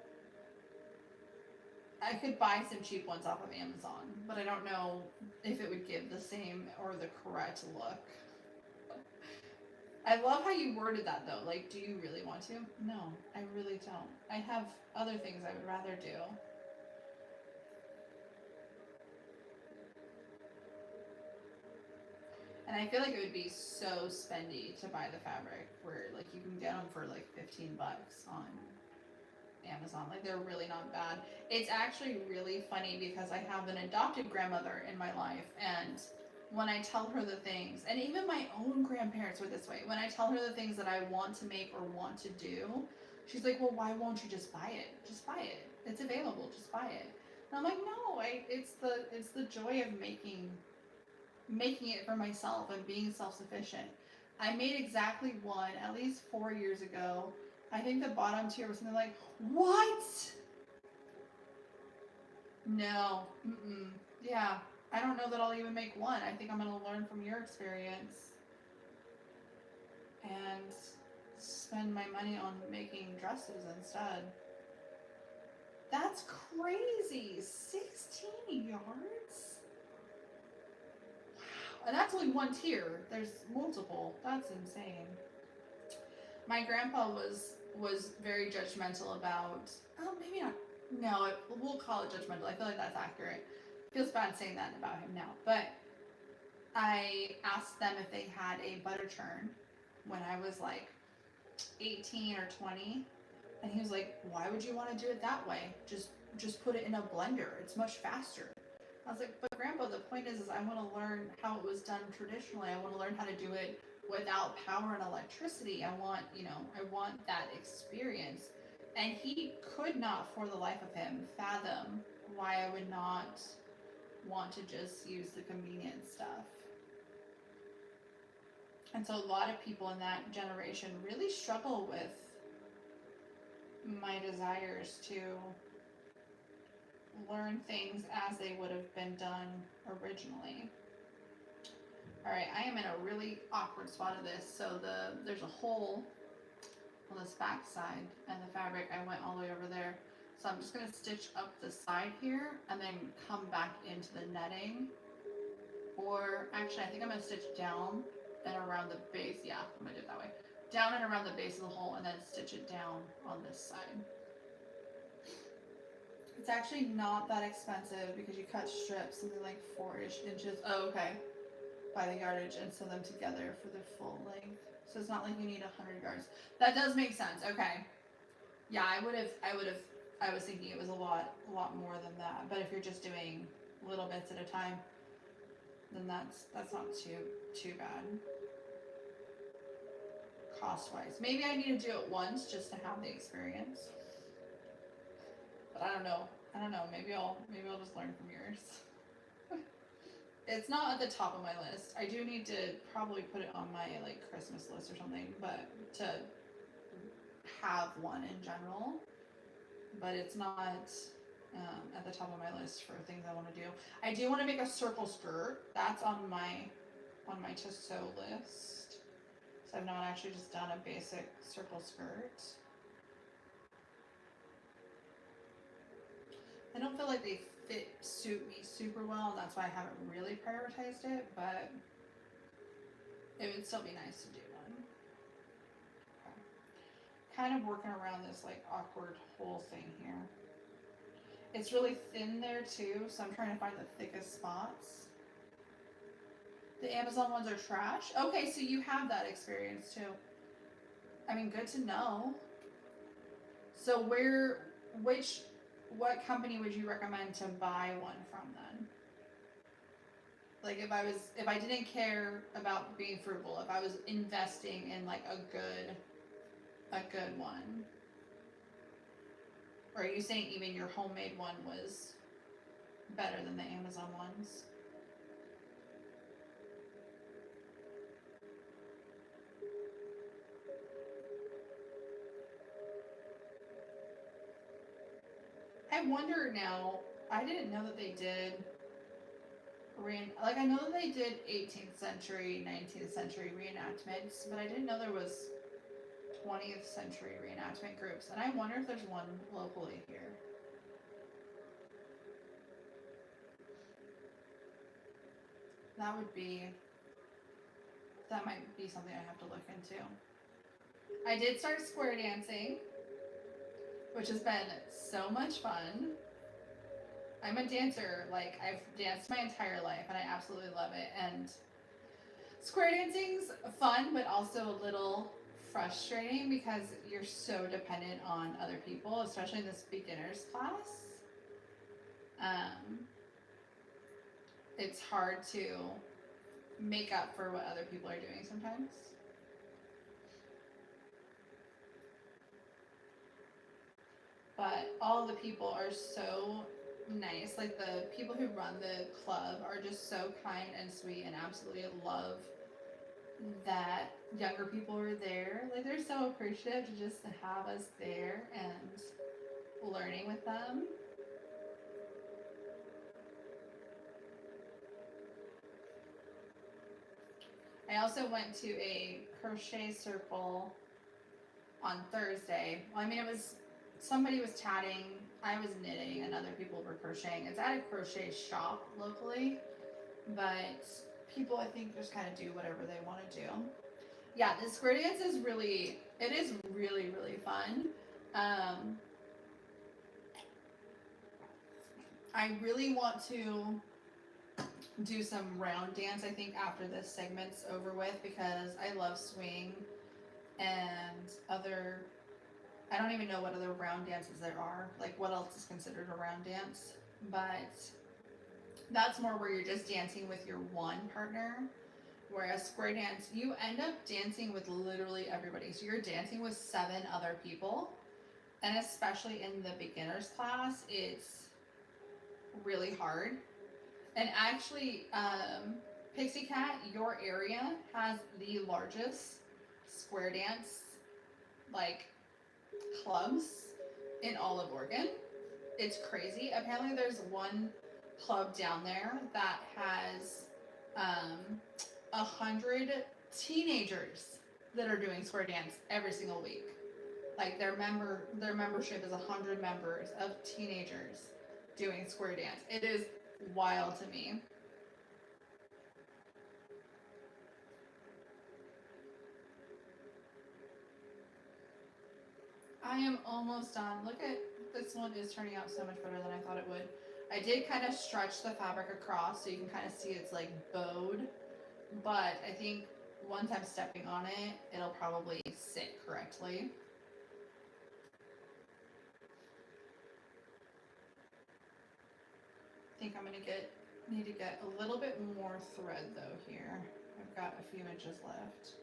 I could buy some cheap ones off of Amazon, but I don't know if it would give the same or the correct look. I love how you worded that though. Like, do you really want to? No, I really don't. I have other things I would rather do. And I feel like it would be so spendy to buy the fabric, where like you can get them for like $15 on Amazon. Like, they're really not bad. It's actually really funny because I have an adopted grandmother in my life, and when I tell her the things, and even my own grandparents were this way, when I tell her the things that I want to make or want to do, she's like, well, why won't you just buy it? Just buy it. It's available. Just buy it. And I'm like, no, it's the joy of making it for myself and being self-sufficient. I made exactly one at least 4 years ago. I think the bottom tier was something like, what? No. Yeah, I don't know that I'll even make one. I think I'm going to learn from your experience and spend my money on making dresses instead. That's crazy. 16 yards? And that's only one tier. There's multiple. That's insane. My grandpa was very judgmental about, oh, maybe not. No, we'll call it judgmental. I feel like that's accurate. Feels bad saying that about him now. But I asked them if they had a butter churn when I was like 18 or 20. And he was like, why would you want to do it that way? Just put it in a blender. It's much faster. I was like, but Grandpa, the point is I want to learn how it was done traditionally. I want to learn how to do it without power and electricity. I want that experience. And he could not, for the life of him, fathom why I would not want to just use the convenient stuff. And so a lot of people in that generation really struggle with my desires to learn things as they would have been done originally. All right, I am in a really awkward spot of this. So there's a hole on this back side and the fabric, I went all the way over there. So I'm just gonna stitch up the side here and then come back into the netting. Or actually, I think I'm gonna stitch down and around the base. Yeah, I'm gonna do it that way. Down and around the base of the hole and then stitch it down on this side. It's actually not that expensive because you cut strips, something like 4-ish inches. Oh, okay. By the yardage and sew them together for the full length. So it's not like you need 100 yards. That does make sense. Okay. Yeah, I was thinking it was a lot more than that. But if you're just doing little bits at a time, then that's not too bad. Cost-wise. Maybe I need to do it once just to have the experience. But I don't know. Maybe I'll just learn from yours. It's not at the top of my list. I do need to probably put it on my like Christmas list or something, but to have one in general. But it's not at the top of my list for things I want to do. I do want to make a circle skirt. That's on my to sew list. So I've not actually just done a basic circle skirt. I don't feel like they suit me super well, and that's why I haven't really prioritized it, but it would still be nice to do one. Okay. Kind of working around this like awkward hole thing here. It's really thin there too, so I'm trying to find the thickest spots. The Amazon ones are trash. Okay, so you have that experience too. I mean, good to know. So what company would you recommend to buy one from then? Like if I didn't care about being frugal, if I was investing in like a good one. Or are you saying even your homemade one was better than the Amazon ones? I wonder now, I didn't know that they did, I know that they did 18th century, 19th century reenactments, but I didn't know there was 20th century reenactment groups, and I wonder if there's one locally here. That might be something I have to look into. I did start square dancing, which has been so much fun. I'm a dancer, like I've danced my entire life and I absolutely love it. And square dancing's fun, but also a little frustrating because you're so dependent on other people, especially in this beginner's class. It's hard to make up for what other people are doing sometimes. But all the people are so nice. Like the people who run the club are just so kind and sweet, and absolutely love that younger people are there. Like they're so appreciative to just have us there and learning with them. I also went to a crochet circle on Thursday. Well, I mean, somebody was chatting, I was knitting, and other people were crocheting. It's at a crochet shop locally, but people I think just kind of do whatever they want to do. Yeah, the square dance is really fun. I really want to do some round dance, I think, after this segment's over with, because I love swing and I don't even know what other round dances there are. Like what else is considered a round dance? But that's more where you're just dancing with your one partner. Whereas square dance, you end up dancing with literally everybody. So you're dancing with 7 other people. And especially in the beginner's class, it's really hard. And actually, Pixie Cat, your area has the largest square dance like clubs in all of Oregon. It's crazy. Apparently there's one club down there that has 100 teenagers that are doing square dance every single week. Like their membership is 100 members of teenagers doing square dance. It is wild to me. I am almost done. Look at this one, is turning out so much better than I thought it would. I did kind of stretch the fabric across so you can kind of see it's like bowed, but I think once I'm stepping on it, it'll probably sit correctly. I think I'm gonna need to get a little bit more thread though here. I've got a few inches left.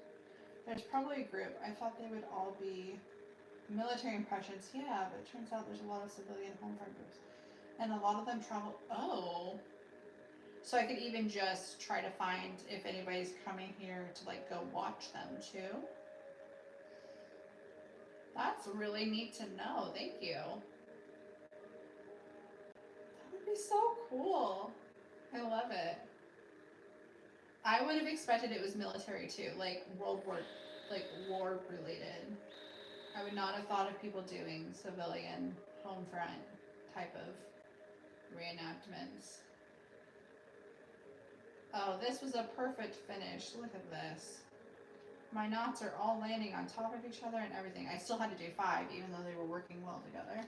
There's probably a group. I thought they would all be military impressions. Yeah, but it turns out there's a lot of civilian home front groups. And a lot of them travel. Oh. So I could even just try to find if anybody's coming here to like go watch them too. That's really neat to know. Thank you. That would be so cool. I love it. I would have expected it was military too, like war related. I would not have thought of people doing civilian home front type of reenactments. Oh, this was a perfect finish. Look at this. My knots are all landing on top of each other and everything. I still had to do 5 even though they were working well together.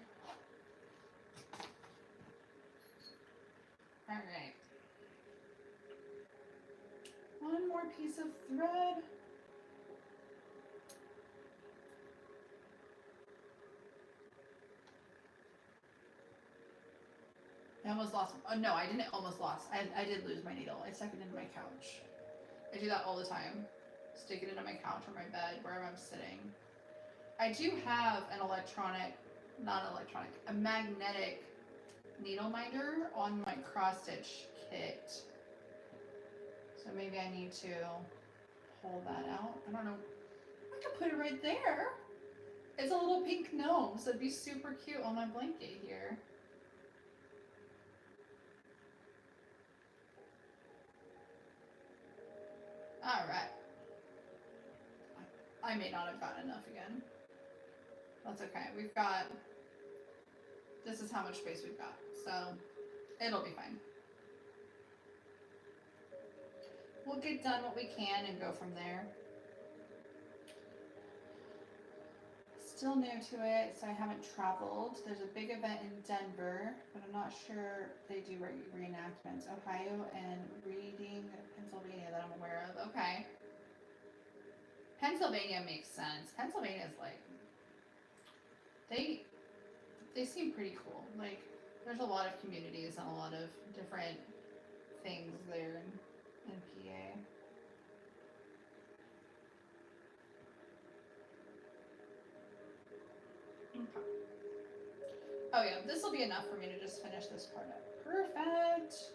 All right. One more piece of thread. I almost lost. Oh no, I didn't almost lost. I did lose my needle. I stuck it into my couch. I do that all the time. Stick it into my couch or my bed, wherever I'm sitting. I do have an a magnetic needle minder on my cross stitch kit. So maybe I need to pull that out. I don't know. I could put it right there. It's a little pink gnome, so it'd be super cute on my blanket here. All right. I may not have gotten enough again. That's okay. We've got, this is how much space we've got, so it'll be fine. We'll get done what we can and go from there. Still new to it, so I haven't traveled. There's a big event in Denver, but I'm not sure they do reenactments. Ohio and Reading, Pennsylvania, that I'm aware of. Okay. Pennsylvania makes sense. Pennsylvania is like, they seem pretty cool. Like, there's a lot of communities and a lot of different things there in PA. Okay. Oh yeah, this will be enough for me to just finish this part up. Perfect.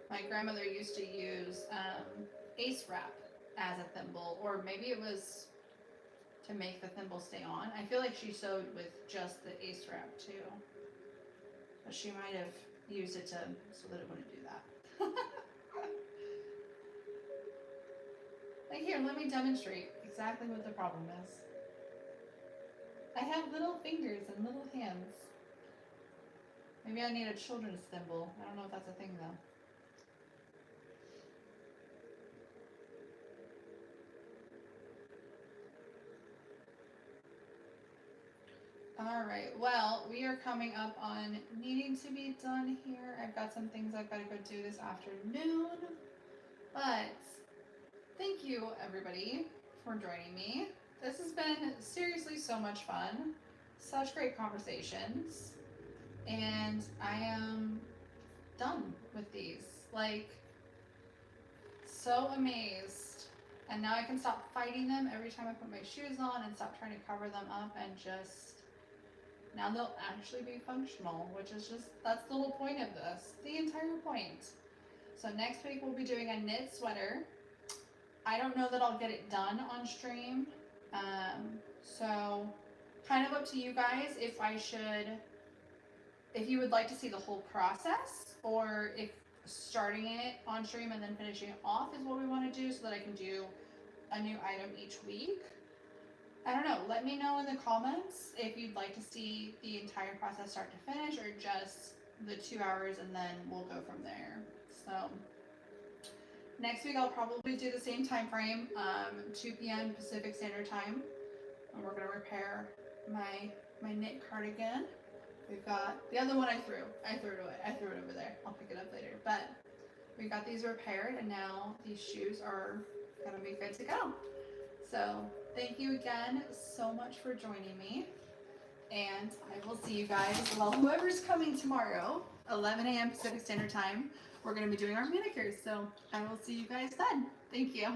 My grandmother used to use ace wrap as a thimble, or maybe it was to make the thimble stay on. I feel like she sewed with just the ace wrap too, but she might have used it so that it wouldn't do that. Like, here, let me demonstrate exactly what the problem is. I have little fingers and little hands. Maybe I need a children's thimble. I don't know if that's a thing though. All right, well, we are coming up on needing to be done here. I've got some things I've got to go do this afternoon, but thank you everybody for joining me. This has been seriously so much fun, such great conversations, and I am done with these. Like, so amazed And now I can stop fighting them every time I put my shoes on and stop trying to cover them up, and just, now they'll actually be functional, which is just, that's the whole point of this, the entire point. So next week we'll be doing a knit sweater. I don't know that I'll get it done on stream. So kind of up to you guys if you would like to see the whole process, or if starting it on stream and then finishing it off is what we want to do, so that I can do a new item each week. I don't know, let me know in the comments if you'd like to see the entire process start to finish, or just the 2 hours and then we'll go from there. So next week I'll probably do the same time frame, 2 p.m. Pacific Standard Time, and we're going to repair my knit cardigan. We've got the other one I threw it away. I threw it over there. I'll pick it up later. But we got these repaired, and now these shoes are gonna be good to go. So thank you again so much for joining me, and I will see you guys. Well, whoever's coming tomorrow, 11 a.m. Pacific Standard Time, we're gonna be doing our manicures. So I will see you guys then. Thank you.